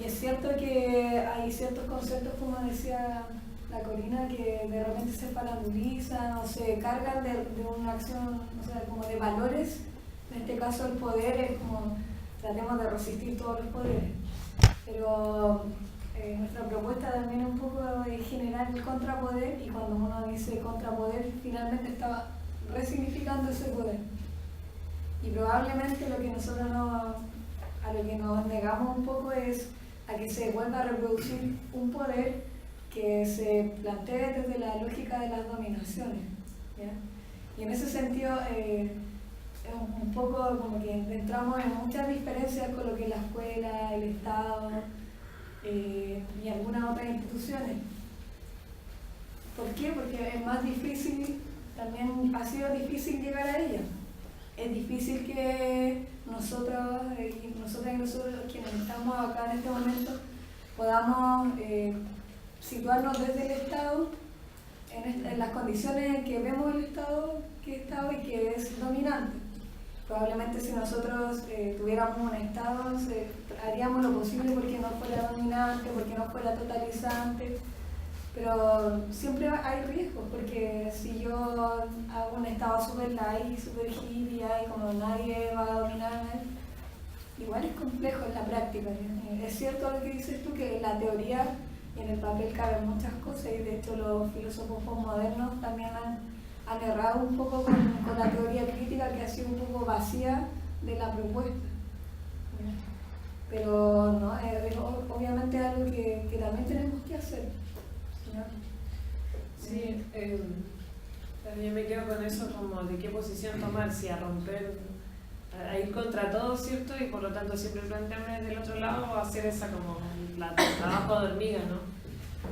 es cierto que hay ciertos conceptos, como decía la Corina, que de repente se farandulizan o se cargan de una acción, o sea, como de valores. En este caso el poder es como, tratemos de resistir todos los poderes. pero nuestra propuesta también es un poco de generar el contrapoder, y cuando uno dice contrapoder, finalmente está resignificando ese poder. Y probablemente lo que nosotros a lo que nos negamos un poco es a que se vuelva a reproducir un poder que se plantee desde la lógica de las dominaciones, ¿ya? Y en ese sentido es un poco como que entramos en muchas diferencias con lo que es la escuela, el Estado y algunas otras instituciones. ¿Por qué? Porque es más difícil, también ha sido difícil llegar a ella. Es difícil que nosotros y nosotros quienes estamos acá en este momento podamos situarnos desde el Estado en las condiciones en que vemos el Estado y que es dominante. Probablemente si nosotros tuviéramos un Estado, haríamos lo posible porque no fuera dominante, porque no fuera totalizante, pero siempre hay riesgos, porque si yo hago un Estado super light, super hippie, y como nadie va a dominar, igual es complejo en la práctica. Es cierto lo que dices tú, que en la teoría y en el papel caben muchas cosas, y de hecho los filósofos postmodernos también han errado un poco con la teoría crítica, que ha sido un poco vacía de la propuesta. Pero no, es obviamente algo que también tenemos que hacer. Sí, yo me quedo con eso, como de qué posición tomar, si a romper, a ir contra todo, ¿cierto? Y por lo tanto siempre plantearme del otro lado, o hacer esa como el trabajo de hormiga, ¿no?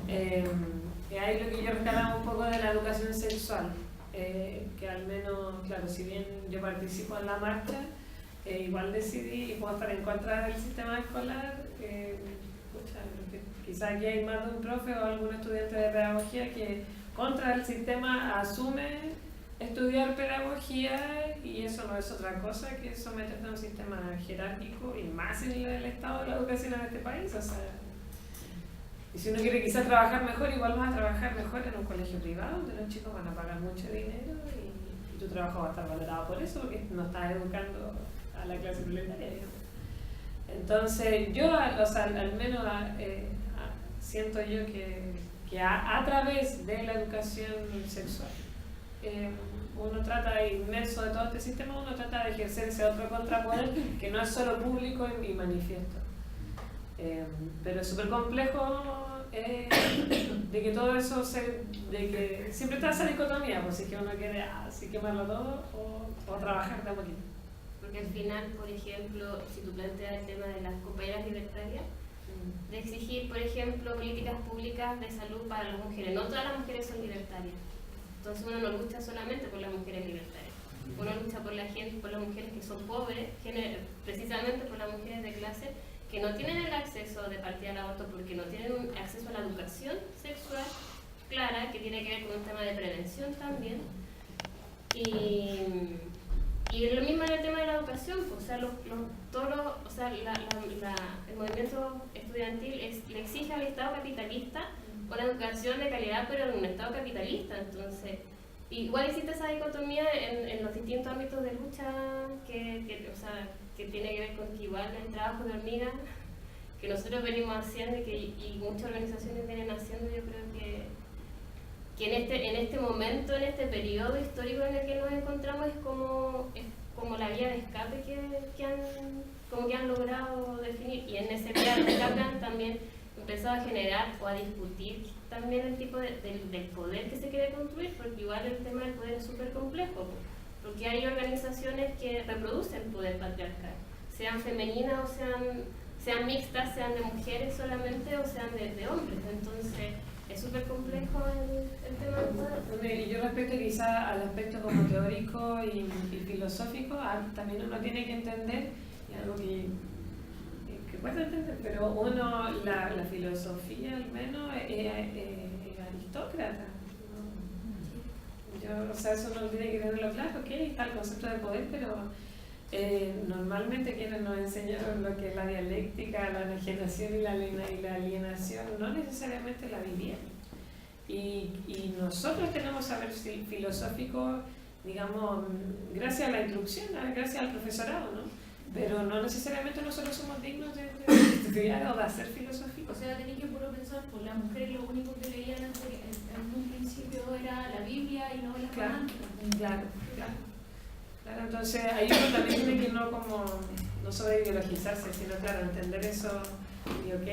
Y ahí lo que yo rescataba un poco de la educación sexual, que al menos, claro, si bien yo participo en la marcha, igual decidí y puedo estar en contra del sistema escolar. Quizás aquí hay más de un profe o algún estudiante de pedagogía que contra el sistema asume estudiar pedagogía, y eso no es otra cosa que someterte a un sistema jerárquico, y más en el estado de la educación en este país. O sea, y si uno quiere quizás trabajar mejor, igual vas a trabajar mejor en un colegio privado, donde los chicos van a pagar mucho dinero y tu trabajo va a estar valorado por eso, porque no estás educando a la clase proletaria, digamos. Entonces yo, o sea, al menos siento yo que a través de la educación sexual uno trata, inmerso de todo este sistema, uno trata de ejercer ese otro contrapoder que no es solo público y manifiesto. Pero es súper complejo de que todo eso de que siempre está esa dicotomía, pues si es que uno quiere así quemarlo todo o trabajar de a poquito. Porque al final, por ejemplo, si tú planteas el tema de las compañeras libertarias, de exigir, por ejemplo, políticas públicas de salud para las mujeres. No todas las mujeres son libertarias. Entonces uno no lucha solamente por las mujeres libertarias. Uno lucha por las mujeres que son pobres, precisamente por las mujeres de clase que no tienen el acceso de partida al aborto porque no tienen un acceso a la educación sexual clara, que tiene que ver con un tema de prevención también. Y lo mismo en el tema de la educación, pues, o sea, el movimiento estudiantil le exige al Estado capitalista una educación de calidad, pero en un Estado capitalista. Entonces, igual existe esa dicotomía en los distintos ámbitos de lucha que tiene que ver con que igual el trabajo de hormiga que nosotros venimos haciendo y muchas organizaciones vienen haciendo, yo creo que en este momento, en este periodo histórico en el que nos encontramos, es como la vía de escape que han logrado definir. Y en ese vía de escape han también empezado a generar o a discutir también el tipo del poder que se quiere construir, porque igual el tema del poder es súper complejo, porque hay organizaciones que reproducen el poder patriarcal, sean femeninas o sean mixtas, sean de mujeres solamente o sean de hombres. Entonces es súper complejo el tema del poder. Y yo respecto quizás al aspecto como teórico y filosófico, también uno tiene que entender, y algo que cuesta entender, pero uno, la filosofía al menos es aristócrata. O sea, eso uno tiene que tenerlo claro, ok, está el concepto de poder, pero normalmente quienes nos enseñaron lo que es la dialéctica, la enajenación y la alienación, no necesariamente la vivieron. Y nosotros tenemos saber filosófico, digamos, gracias a la instrucción, gracias al profesorado, ¿no? pero no necesariamente nosotros somos dignos de estudiar o de hacer filosofía. O sea, tenéis que puro pensar, pues las mujeres lo único que leían en un principio era la Biblia y novelas románticas. Claro. Entonces ahí uno también tiene que no solo ideologizarse, sino claro, entender eso. Y ok,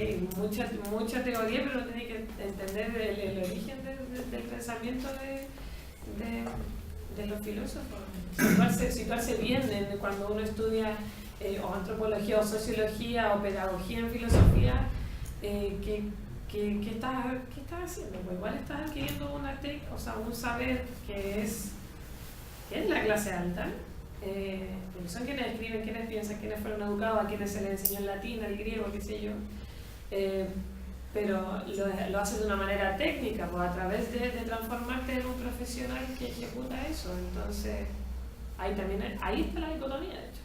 mucha teoría, pero uno tiene que entender el origen del pensamiento de los filósofos. Situarse bien cuando uno estudia o antropología o sociología o pedagogía en filosofía, ¿qué estás haciendo? Pues igual estás adquiriendo un saber que es la clase alta, porque son quienes escriben, quienes piensan, quienes fueron educados, a quienes se les enseñó el latín, el griego, qué sé yo, pero lo haces de una manera técnica, pues a través de transformarte en un profesional que ejecuta eso. Entonces ahí está la dicotomía, de hecho,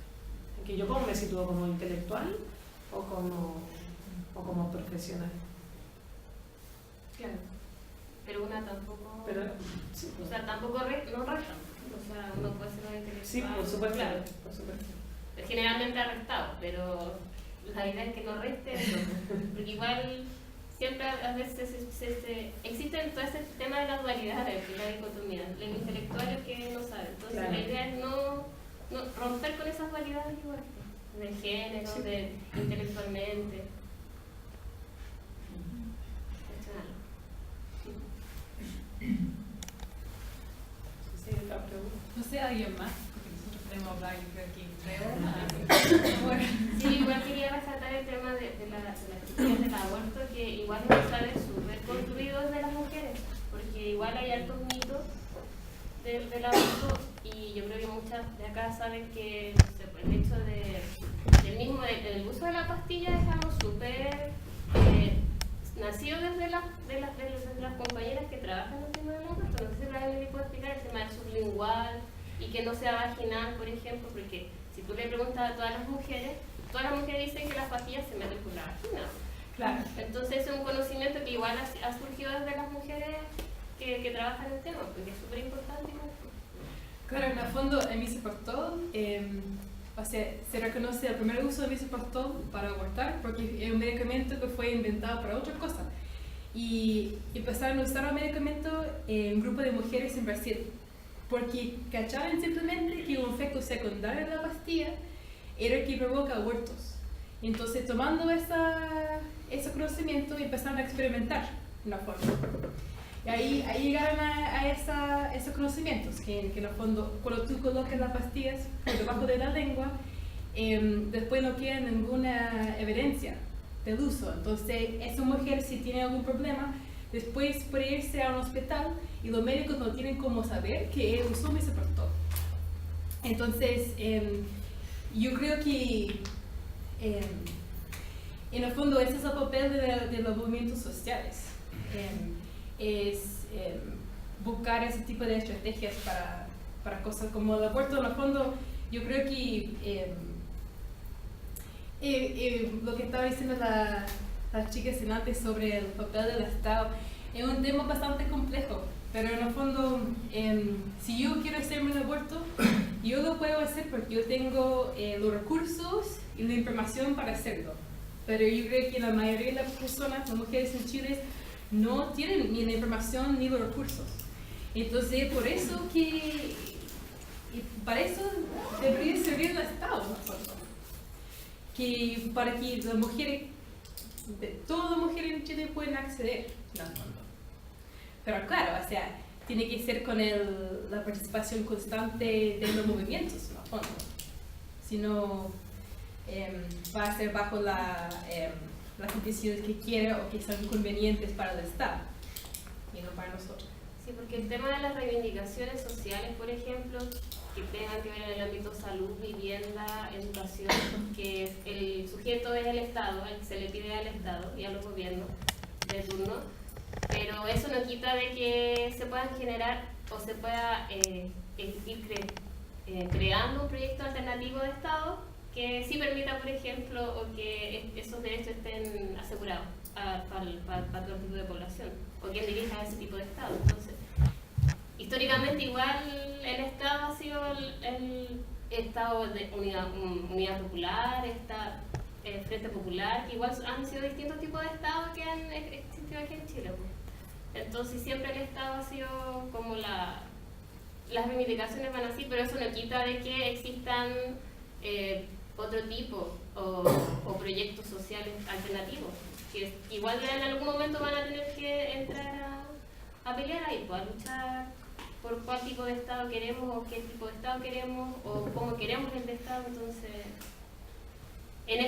en que yo como me sitúo como intelectual o como profesional. Claro, pero una tampoco, Sí, o sea, tampoco no resta. O sea, uno puede ser un intelectual. Sí, por supuesto. Claro. Por supuesto. Es generalmente arrestado, pero la idea es que no reste eso. Porque igual siempre a veces existen todo ese tema de las dualidades, de la dicotomía, el intelectual y el que no sabe. Entonces claro. La idea es no romper con esas dualidades igual, de género, sí. de intelectualmente. No sé, alguien más, porque nosotros podemos hablar, yo creo que bueno. Sí, igual quería resaltar el tema de las cuestiones del aborto, que igual es un saber súper construido desde las mujeres, porque igual hay altos mitos del aborto, y yo creo que muchas de acá saben que el hecho del uso de la pastilla es algo súper nacido desde las compañeras que trabajan en el tema del aborto. No sé si la me puede explicar el tema del sublingual y que no sea vaginal, por ejemplo, porque si tú le preguntas a todas las mujeres dicen que las pastillas se meten por la vagina. Claro. Entonces es un conocimiento que igual ha surgido desde las mujeres que trabajan en el tema, porque es súper importante. Claro, en el fondo, el misoprostol, o sea, se reconoce el primer uso de misoprostol para abortar, porque es un medicamento que fue inventado para otras cosas. Y empezaron a usar el medicamento en un grupo de mujeres en Brasil, porque cachaban simplemente que un efecto secundario de la pastilla era que provoca abortos. Entonces, tomando ese conocimiento, empezaron a experimentar en la forma. Y ahí llegaron a esos conocimientos, que en el fondo, cuando tú colocas las pastillas por debajo de la lengua, después no queda ninguna evidencia del uso. Entonces, esa mujer, si tiene algún problema, después puede irse a un hospital y los médicos no tienen cómo saber que usó misoprostol. Entonces, yo creo que en el fondo ese es el papel de los movimientos sociales. Es buscar ese tipo de estrategias para cosas como el aborto. En el fondo, yo creo que lo que estaba diciendo las chicas antes sobre el papel del Estado es un tema bastante complejo, pero en el fondo, si yo quiero hacerme un aborto, yo lo puedo hacer porque yo tengo los recursos y la información para hacerlo. Pero yo creo que la mayoría de las personas, las mujeres en Chile, no tienen ni la información ni los recursos. Entonces, por eso para eso debería servir el Estado, para que las mujeres, todas las mujeres en Chile puedan acceder al fondo. Pero claro, o sea, tiene que ser con la participación constante de los movimientos, en el fondo. Si no, va a ser bajo las condiciones que quiere o que son convenientes para el Estado y no para nosotros. Sí, porque el tema de las reivindicaciones sociales, por ejemplo, que tengan que ver en el ámbito salud, vivienda, educación, que el sujeto es el Estado, el que se le pide al Estado y a los gobiernos de turno, pero eso no quita de que se puedan generar o se pueda ir creando un proyecto alternativo de Estado que sí permita, por ejemplo, o que esos derechos estén asegurados para todo tipo de población, o quien dirija ese tipo de Estado. Entonces, históricamente igual el Estado ha sido Estado de Unidad Popular, está Frente Popular, que igual han sido distintos tipos de estados que han existido aquí en Chile. Entonces siempre el Estado ha sido como las reivindicaciones van así, pero eso no quita de que existan otro tipo o proyectos sociales alternativos, que igual en algún momento van a tener que entrar a pelear ahí, pues, a luchar por cuál tipo de Estado queremos, o qué tipo de Estado queremos, o cómo queremos el Estado. Entonces, en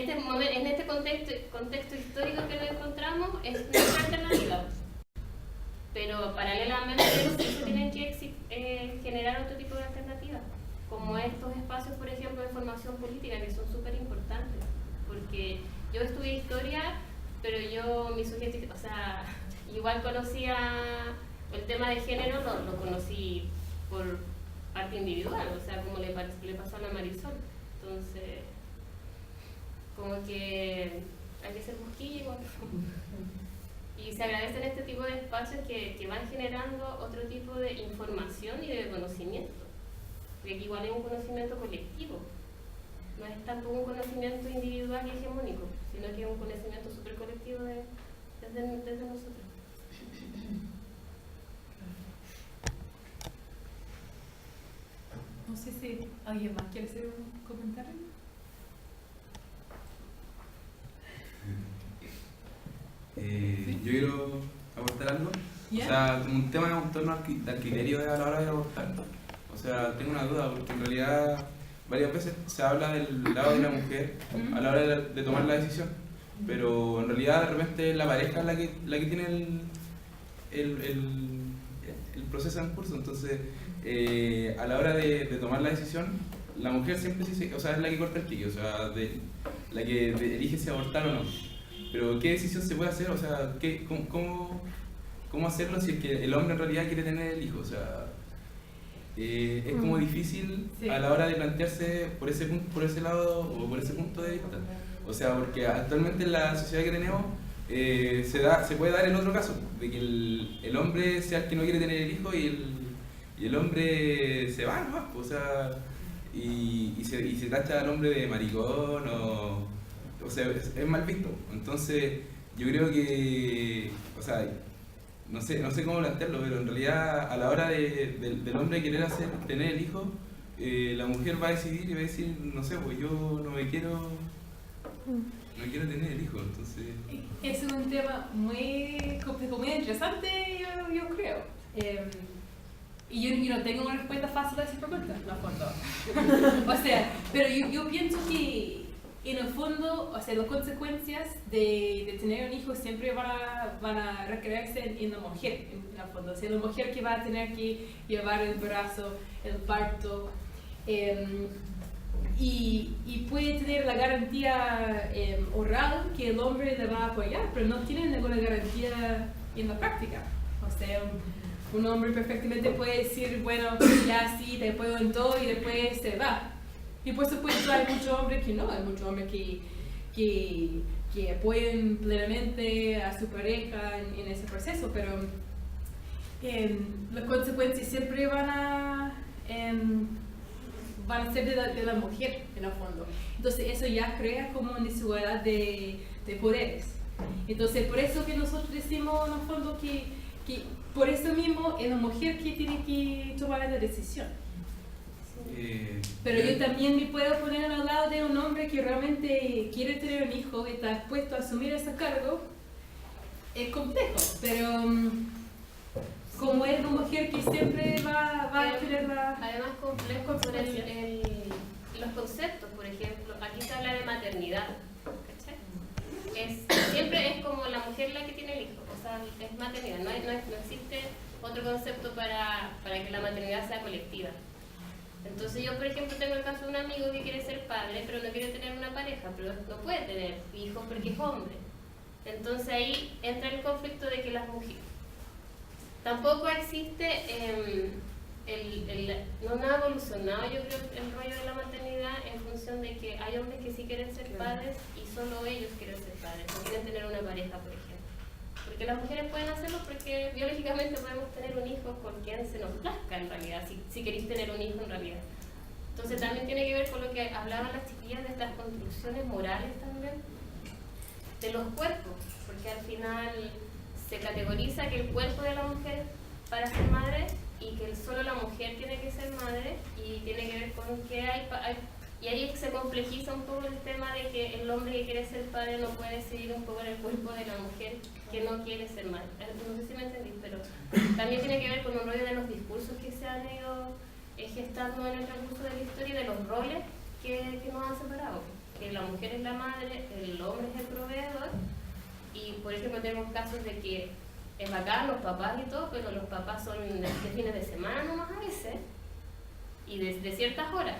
este contexto histórico que nos encontramos, es nuestra alternativa. Pero paralelamente se tienen que generar otro tipo de alternativas, como estos espacios, por ejemplo, de formación política, que son súper importantes. Porque yo estudié historia, pero mi sujeto, o sea, igual conocía el tema de género, lo conocí por parte individual, o sea, como le pasó a la Marisol. Entonces, como que hay que ser busquilla igual. Y se agradecen este tipo de espacios que van generando otro tipo de información y de conocimiento. Porque aquí igual es un conocimiento colectivo. No es tampoco un conocimiento individual y hegemónico, sino que es un conocimiento súper colectivo desde nosotros. No sé si alguien más quiere hacer un comentario. Yo quiero aportar algo. ¿Yeah? O sea, como un tema en torno al criterio a la hora de abortar. O sea, tengo una duda, porque en realidad varias veces se habla del lado de la mujer a la hora de tomar la decisión, pero en realidad de repente la pareja es la que tiene el proceso en curso. Entonces, a la hora de tomar la decisión, la mujer siempre o sea, es la que corta el pique, o sea, la que elige si abortar o no. Pero ¿qué decisión se puede hacer? O sea, ¿cómo hacerlo si es que el hombre en realidad quiere tener el hijo? O sea, es como difícil a la hora de plantearse por ese lado o por ese punto de vista. O sea, porque actualmente en la sociedad que tenemos se puede dar el otro caso, de que el hombre sea el que no quiere tener el hijo y el hombre se va nomás, o sea, y se tacha al hombre de maricón o sea, es mal visto. Entonces, yo creo que, o sea, no sé cómo plantearlo, pero en realidad a la hora del hombre querer tener el hijo, la mujer va a decidir y va a decir, no sé, pues yo no quiero tener el hijo. Entonces, es un tema muy complejo, muy interesante, yo creo. Y yo no tengo una respuesta fácil a esa pregunta, en el fondo. O sea, pero yo pienso que en el fondo, o sea, las consecuencias de tener un hijo siempre van a recrearse en la mujer, en el fondo. O sea, la mujer que va a tener que llevar el embarazo, el parto, y puede tener la garantía oral que el hombre le va a apoyar, pero no tiene ninguna garantía en la práctica. O sea, un hombre perfectamente puede decir, bueno, ya sí, te apoyo en todo, y después se va. Y por supuesto hay muchos hombres que no, hay muchos hombres que apoyan plenamente a su pareja en ese proceso, pero las consecuencias siempre van a ser de la mujer en el fondo. Entonces eso ya crea como una desigualdad de poderes. Entonces por eso que nosotros decimos en el fondo que por eso mismo es la mujer que tiene que tomar la decisión. Pero yo también me puedo poner al lado de un hombre que realmente quiere tener un hijo y está dispuesto a asumir ese cargo. Es complejo, pero como es una mujer que siempre va a querer la... Además complejo por los conceptos, por ejemplo, aquí se habla de maternidad, ¿cachai? Siempre es como la mujer la que tiene el hijo, o sea, es maternidad, no existe otro concepto para que la maternidad sea colectiva. Entonces yo, por ejemplo, tengo el caso de un amigo que quiere ser padre, pero no quiere tener una pareja, pero no puede tener hijos porque es hombre. Entonces ahí entra el conflicto de que las mujeres... Tampoco existe, no ha evolucionado, yo creo, el rollo de la maternidad en función de que hay hombres que sí quieren ser padres y solo ellos quieren ser padres, no quieren tener una pareja, por ejemplo. Porque las mujeres pueden hacerlo porque biológicamente podemos tener un hijo con quien se nos plazca en realidad, si queréis tener un hijo en realidad. Entonces también tiene que ver con lo que hablaban las chiquillas de estas construcciones morales también, de los cuerpos, porque al final se categoriza que el cuerpo de la mujer para ser madre y que solo la mujer tiene que ser madre, y tiene que ver con que y ahí se complejiza un poco el tema de que el hombre que quiere ser padre no puede decidir un poco en el cuerpo de la mujer que no quiere ser madre. No sé si me entendí, pero también tiene que ver con un rollo de los discursos que se han ido gestando en el transcurso de la historia, de los roles que nos han separado. Que la mujer es la madre, el hombre es el proveedor, y por ejemplo tenemos casos de que es bacán los papás y todo, pero los papás son de fines de semana nomás a veces, y de ciertas horas.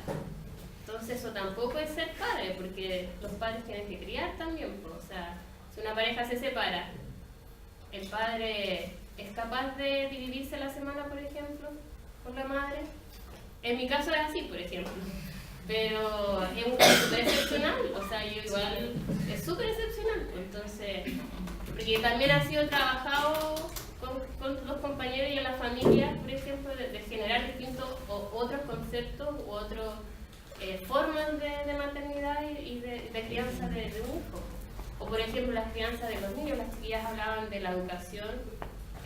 Entonces eso tampoco es ser padre, porque los padres tienen que criar también. O sea, si una pareja se separa, el padre es capaz de dividirse la semana, por ejemplo, con la madre. En mi caso es así, por ejemplo. Pero es un caso súper excepcional, o sea, yo igual es súper excepcional. Entonces, porque también ha sido trabajado con los compañeros y en la familia, por ejemplo, de generar distintos otros conceptos u otros formas de maternidad y de crianza de un hijo. O por ejemplo las crianzas de los niños, las chiquillas hablaban de la educación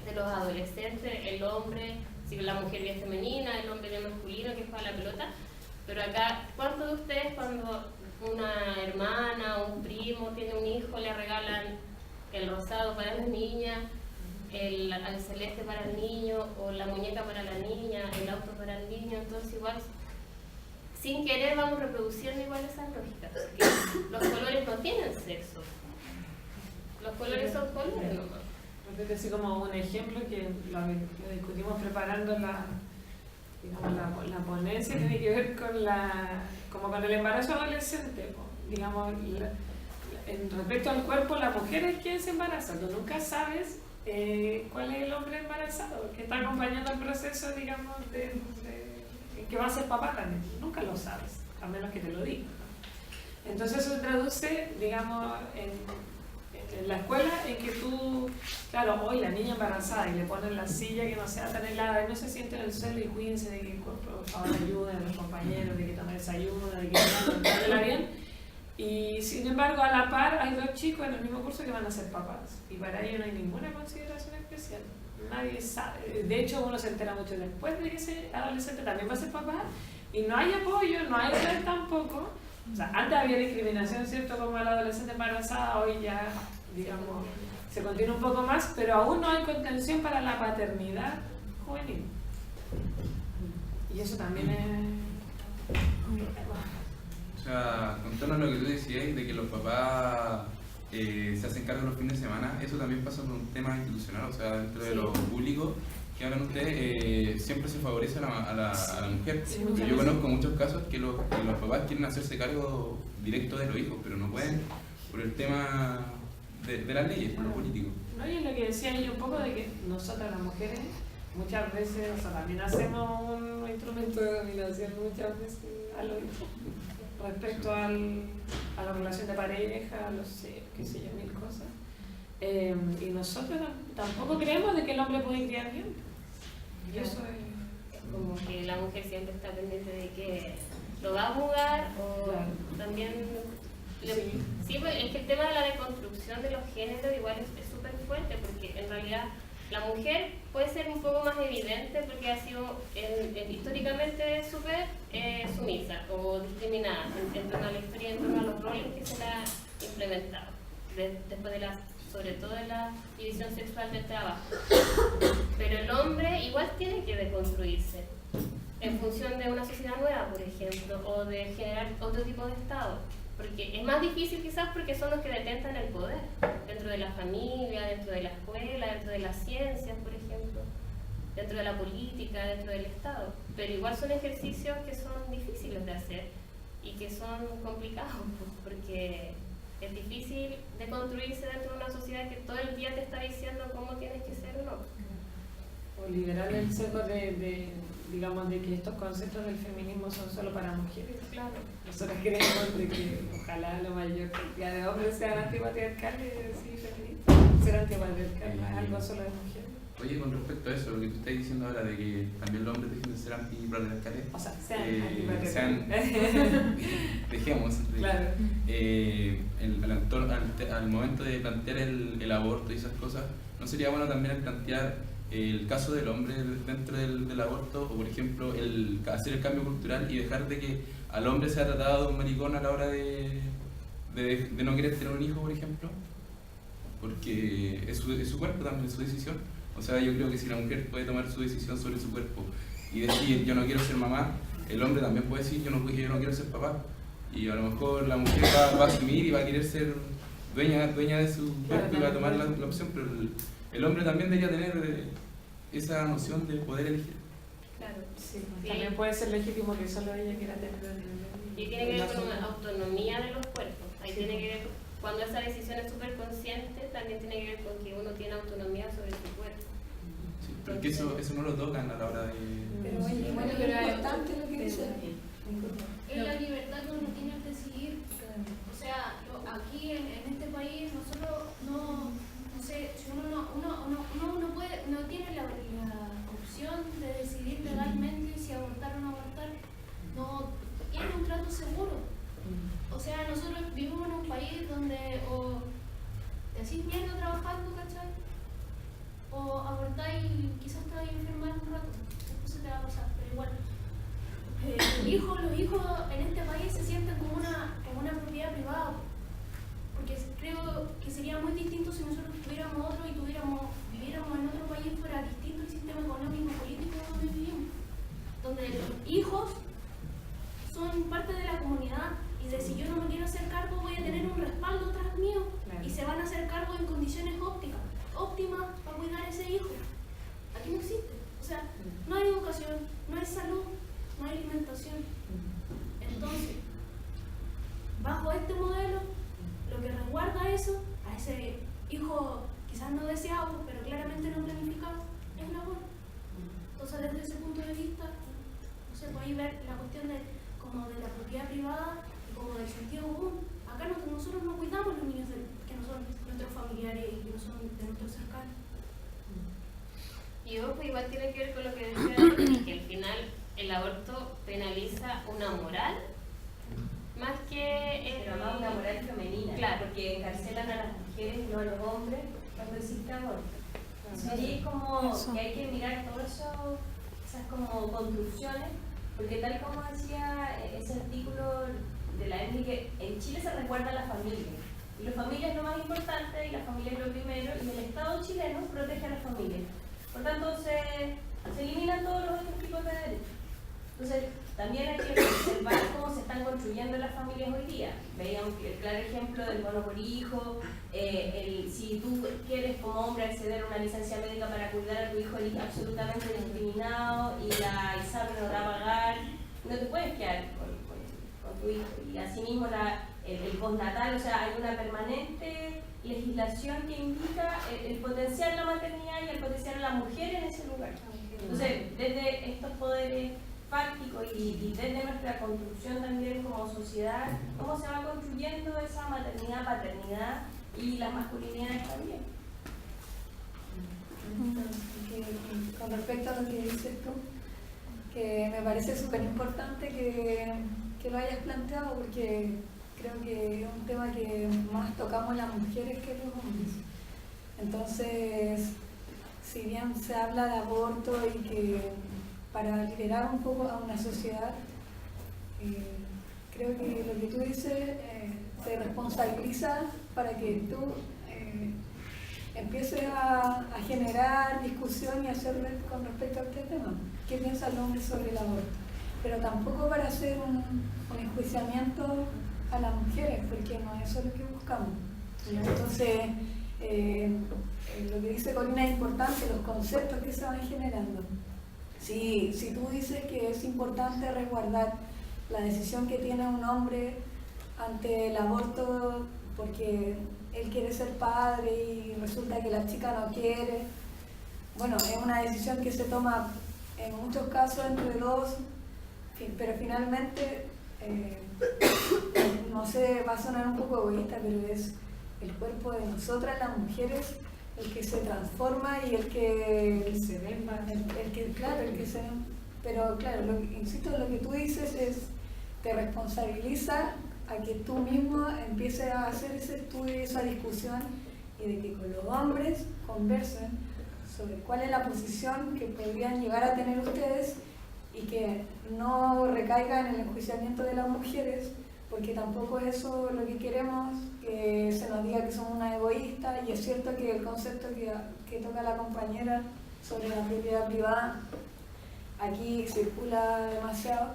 de los adolescentes, el hombre, si la mujer bien femenina, el hombre bien masculino que juega la pelota. Pero acá, ¿cuántos de ustedes cuando una hermana o un primo tiene un hijo le regalan el rosado para la niña, el celeste para el niño, o la muñeca para la niña, el auto para el niño? Entonces igual sin querer vamos reproduciendo igual esas lógicas, porque los colores no tienen sexo, los colores son colores nomás. Repite así como un ejemplo que lo discutimos preparando la ponencia, tiene que ver con con el embarazo adolescente, digamos, respecto al cuerpo, la mujer es quien se embaraza, tú nunca sabes cuál es el hombre embarazado, que está acompañando el proceso, digamos, que va a ser papá también, nunca lo sabes, a menos que te lo diga. Entonces eso se traduce, digamos, en la escuela, en que tú, claro, hoy la niña embarazada y le ponen la silla que no sea tan helada y no se siente en el suelo, y cuídense de que el cuerpo, por favor, ayuda a los compañeros, de que tomen desayuno, de que la bien. Y sin embargo, a la par hay dos chicos en el mismo curso que van a ser papás, y para ellos no hay ninguna consideración especial. Nadie sabe, de hecho uno se entera mucho después de que ese adolescente también va a ser papá, y no hay apoyo, no hay red tampoco. O sea, antes había discriminación, ¿cierto?, como a la adolescente embarazada, hoy ya, digamos, se continúa un poco más, pero aún no hay contención para la paternidad juvenil. Y eso también es... O sea, contarnos lo que tú decías de que los papás se hacen cargo los fines de semana, eso también pasa por un tema institucional, o sea, dentro de lo público que hablan ustedes, siempre se favorece a la mujer. Sí, yo conozco muchos casos que los papás quieren hacerse cargo directo de los hijos, pero no pueden por el tema de las leyes, por lo político. No, y es lo que decía yo un poco de que nosotras las mujeres muchas veces, o sea, también hacemos un instrumento de dominación muchas veces a los hijos, respecto a la relación de pareja, a los qué sé yo, mil cosas. Y nosotros tampoco creemos de que el hombre puede criar bien. Y eso es como que la mujer siempre está pendiente de que lo va a jugar, o claro. También sí, pues, es que el tema de la deconstrucción de los géneros igual es súper fuerte, porque en realidad la mujer puede ser un poco más evidente porque ha sido históricamente súper sumisa o discriminada en torno a la historia, en torno a los roles que se le ha implementado después de sobre todo de la división sexual del trabajo. Pero el hombre igual tiene que deconstruirse en función de una sociedad nueva, por ejemplo, o de generar otro tipo de Estado. Porque es más difícil quizás porque son los que detentan el poder, dentro de la familia, dentro de la escuela, dentro de las ciencias, por ejemplo, dentro de la política, dentro del Estado. Pero igual son ejercicios que son difíciles de hacer y que son complicados, porque es difícil de construirse dentro de una sociedad que todo el día te está diciendo cómo tienes que ser o no. O liberar el sesgo digamos, de que estos conceptos del feminismo son solo para mujeres. Claro. Nosotros creemos de que ojalá la mayor cantidad de hombres sean antipatriarcales y feministas. Ser antipatriarcal no es algo solo de mujeres. Oye, con respecto a eso, lo que tú estás diciendo ahora de que también los hombres dejen de ser antipatriarcales, O sea, sean dejemos, Claro. al momento de plantear el aborto y esas cosas, ¿no sería bueno también plantear el caso del hombre dentro del aborto, o por ejemplo hacer el cambio cultural y dejar de que al hombre sea tratado de un maricón a la hora de no querer tener un hijo, por ejemplo? Porque es su cuerpo también, es su decisión. O sea, yo creo que si la mujer puede tomar su decisión sobre su cuerpo y decir yo no quiero ser mamá, el hombre también puede decir yo no quiero ser papá. Y a lo mejor la mujer va a asumir y va a querer ser dueña de su cuerpo y va a tomar la opción, pero el hombre también debería tener esa noción de poder elegir. Claro. Sí, también puede ser legítimo que solo ella quiera tener. Y tiene que ver con una autonomía de los cuerpos. Ahí tiene que ver, cuando esa decisión es súper consciente, también tiene que ver con que uno tiene autonomía sobre su cuerpo. Sí, porque eso no lo tocan a la hora de... Pero oye, bueno, pero es importante lo que dice. Es la libertad que uno tiene al decidir. O sea, aquí en este país nosotros no sé, si uno no tiene la opción de decidir legalmente si abortar o no abortar, no tiene un trato seguro. O sea, nosotros vivimos en un país donde o te hacís mierda trabajando, ¿cachai? O abortáis y quizás te vais a enfermar un rato, después se te va a pasar, pero igual. Los hijos en este país se sienten como una propiedad privada, porque creo que sería muy distinto si nosotros tuviéramos otro y viviéramos en otro país, fuera distinto el sistema económico y político donde vivimos, donde los hijos son parte de la comunidad y de si yo no me quiero hacer cargo voy a tener un respaldo tras mío, y se van a hacer cargo en condiciones óptimas para cuidar a ese hijo. Aquí no existe, o sea, no hay educación, no hay salud, no hay alimentación. Entonces, bajo este modelo, lo que resguarda eso, a ese hijo quizás no deseado, pero claramente no planificado, es el aborto. Entonces, desde ese punto de vista, no se puede ver la cuestión de la propiedad privada y como del sentido común. Acá nosotros no cuidamos los niños que no son nuestros familiares y que no son de nuestros cercanos. Y ojo, igual tiene que ver con lo que decía Dani, que al final el aborto penaliza una moral más que... Pero más una moral femenina, claro, porque encarcelan a las mujeres y no a los hombres cuando existe aborto. Sería como que hay que mirar todas esas como construcciones, porque tal como decía ese artículo de la Emily, que en Chile se resguarda la familia, y la familia es lo más importante, y la familia es lo primero, y el Estado chileno protege a la familia. Por tanto, se eliminan todos los otros tipos de derechos. Entonces, también hay que observar cómo se están construyendo las familias hoy día. Veíamos el claro ejemplo del bono por hijo, si tú quieres como hombre acceder a una licencia médica para cuidar a tu hijo, eres absolutamente discriminado y la ISAPRE no te va a pagar, no te puedes quedar con tu hijo. Y asimismo el postnatal, o sea, hay una permanente legislación que indica el potenciar la maternidad y el potenciar a la mujer en ese lugar. Entonces, desde estos poderes fácticos y desde nuestra construcción también como sociedad, cómo se va construyendo esa maternidad, paternidad y las masculinidades también. Con respecto a lo que dices tú, que me parece súper importante que lo hayas planteado, porque creo que es un tema que más tocamos las mujeres que los hombres. Entonces, si bien se habla de aborto y que para liberar un poco a una sociedad, creo que lo que tú dices te responsabiliza para que tú empieces a generar discusión y hacer con respecto a este tema. ¿Qué piensa el hombre sobre el aborto? Pero tampoco para hacer un enjuiciamiento a las mujeres, porque no es eso lo que buscamos. Entonces, lo que dice Corina es importante, los conceptos que se van generando. Si tú dices que es importante resguardar la decisión que tiene un hombre ante el aborto porque él quiere ser padre y resulta que la chica no quiere, bueno, es una decisión que se toma en muchos casos entre dos, pero finalmente, no sé, va a sonar un poco egoísta, pero es el cuerpo de nosotras las mujeres el que se transforma y el que se ve más. Claro, el que se... Pero claro, insisto, lo que tú dices te responsabiliza a que tú mismo empieces a hacer ese estudio, esa discusión, y de que con los hombres conversen sobre cuál es la posición que podrían llegar a tener ustedes y que no recaiga en el enjuiciamiento de las mujeres, porque tampoco es eso lo que queremos, que se nos diga que somos una egoísta. Y es cierto que el concepto que toca la compañera sobre la propiedad privada aquí circula demasiado,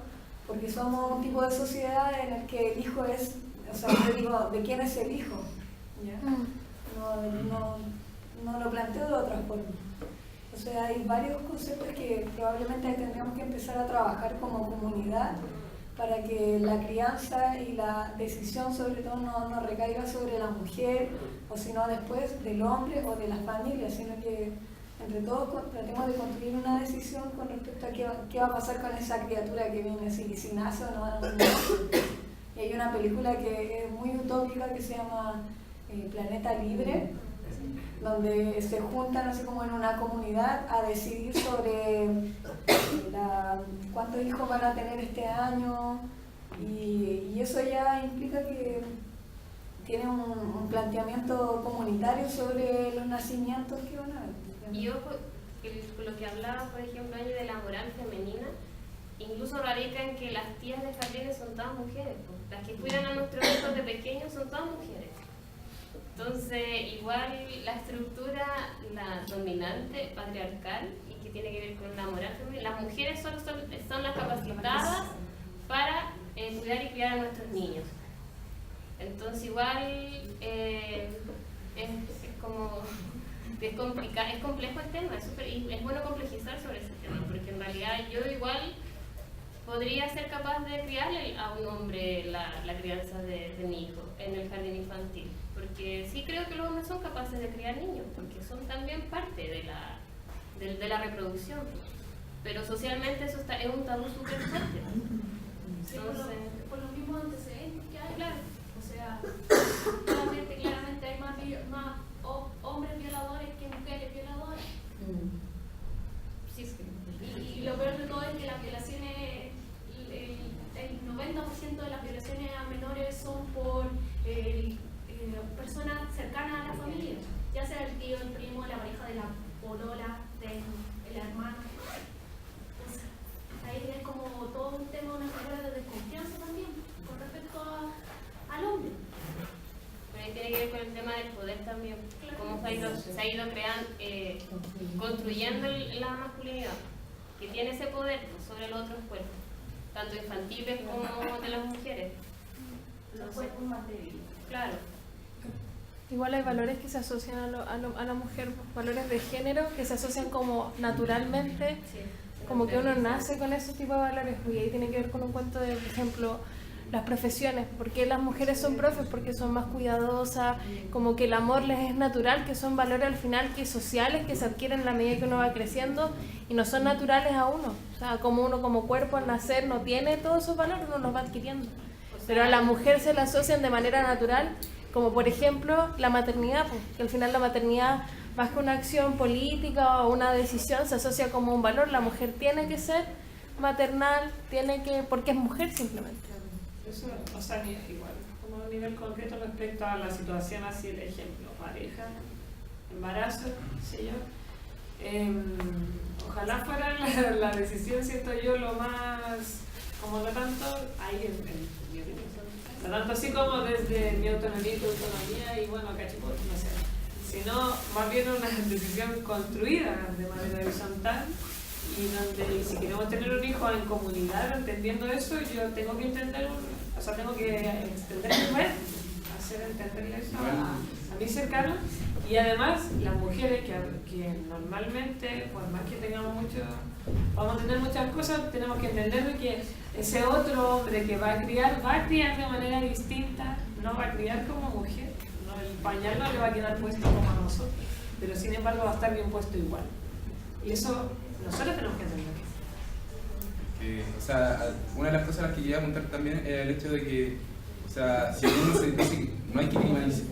porque somos un tipo de sociedad en el que el hijo es, o sea, yo digo, ¿de quién es el hijo? ¿Ya? No lo planteo de otra forma. O sea, hay varios conceptos que probablemente tendríamos que empezar a trabajar como comunidad para que la crianza y la decisión sobre todo no recaiga sobre la mujer, o sino después del hombre o de la familia, sino que entre todos tratemos de construir una decisión con respecto a qué va a pasar con esa criatura que viene, si nace o no nace. Y hay una película que es muy utópica que se llama Planeta Libre, donde se juntan así como en una comunidad a decidir sobre cuántos hijos van a tener este año, y eso ya implica que tiene un planteamiento comunitario sobre los nacimientos que van a haber. Y ojo, con lo que hablaba, por ejemplo, Angie, de la moral femenina, incluso radica en que las tías de jardines son todas mujeres, pues. Las que cuidan a nuestros hijos de pequeños son todas mujeres. Entonces, igual la estructura, la dominante, patriarcal, y que tiene que ver con la moral femenina, las mujeres solo son las capacitadas para cuidar y criar a nuestros niños. Entonces, igual es como... Es complejo el tema, es bueno complejizar sobre ese tema, porque en realidad yo igual podría ser capaz de criarle a un hombre la crianza de mi hijo en el jardín infantil, porque sí creo que los hombres son capaces de criar niños, porque son también parte de la reproducción, pero socialmente eso es un tabú súper fuerte. Entonces, por los mismos antecedentes que hay, claro. O sea, claramente hay más hombres violadores que mujeres violadoras. Sí. Y lo peor de todo es que las violaciones, el 90% de las violaciones a menores son por personas cercanas a la familia, ya sea el tío, el primo, la pareja de la polola, del hermano. Entonces, ahí es como todo un tema, una figura de desconfianza también con respecto al hombre. Pero ahí tiene que ver con el tema del poder también, cómo se ha ido creando, construyendo la masculinidad, que tiene ese poder sobre los otros cuerpos, tanto infantiles como de las mujeres. Los cuerpos más débiles. Claro. Igual hay valores que se asocian a la mujer, valores de género que se asocian como naturalmente, como que uno nace con esos tipos de valores, y ahí tiene que ver con un cuento de, por ejemplo, las profesiones, porque las mujeres son profes, porque son más cuidadosas, como que el amor les es natural, que son valores al final que sociales, que se adquieren a la medida que uno va creciendo y no son naturales a uno, o sea, como uno como cuerpo al nacer no tiene todos esos valores, uno los va adquiriendo, pero a la mujer se la asocian de manera natural, como por ejemplo la maternidad, pues, que al final la maternidad, más que una acción política o una decisión, se asocia como un valor. La mujer tiene que ser maternal, porque es mujer simplemente. Eso, o sea, igual, como a un nivel concreto respecto a la situación, así el ejemplo, pareja, embarazo, sé yo. Ojalá fuera la decisión, siento yo, lo más, como no tanto, ahí no tanto así como desde mi autonomía y tu autonomía y bueno, cachipote, no sé, sino más bien una decisión construida de manera horizontal, y donde si queremos tener un hijo en comunidad, entendiendo eso, yo tengo que entender, tengo que extender mi red, hacer entenderle eso a mis cercanos, y además las mujeres que normalmente, por más que tengamos vamos a tener muchas cosas, tenemos que entender que ese otro hombre que va a criar de manera distinta, no va a criar como mujer, no, el pañal no le va a quedar puesto como a nosotros, pero sin embargo va a estar bien puesto igual, y eso nosotros tenemos que entender. O sea, una de las cosas a las que quería apuntar también era el hecho de que, o sea, si uno se dice que no hay que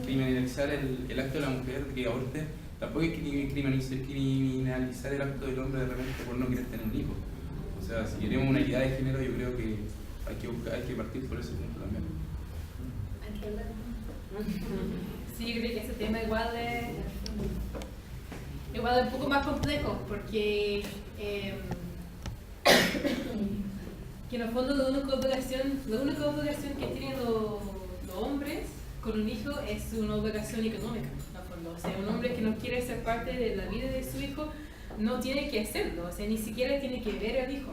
criminalizar el acto de la mujer que aborte, tampoco hay que criminalizar el acto del hombre de repente por no querer tener un hijo. O sea, si queremos una equidad de género, yo creo que hay que partir por ese punto también. Sí, yo creo que ese tema igual es un poco más complejo, porque que en el fondo la única obligación que tienen los hombres con un hijo es una obligación económica, en el fondo. O sea, un hombre que no quiere ser parte de la vida de su hijo no tiene que hacerlo, o sea, ni siquiera tiene que ver al hijo.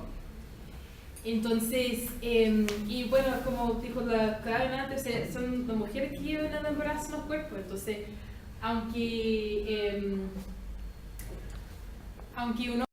Entonces, y bueno, como dijo la Karen antes, o sea, son las mujeres que llevan el embarazo en los cuerpos. Entonces, aunque uno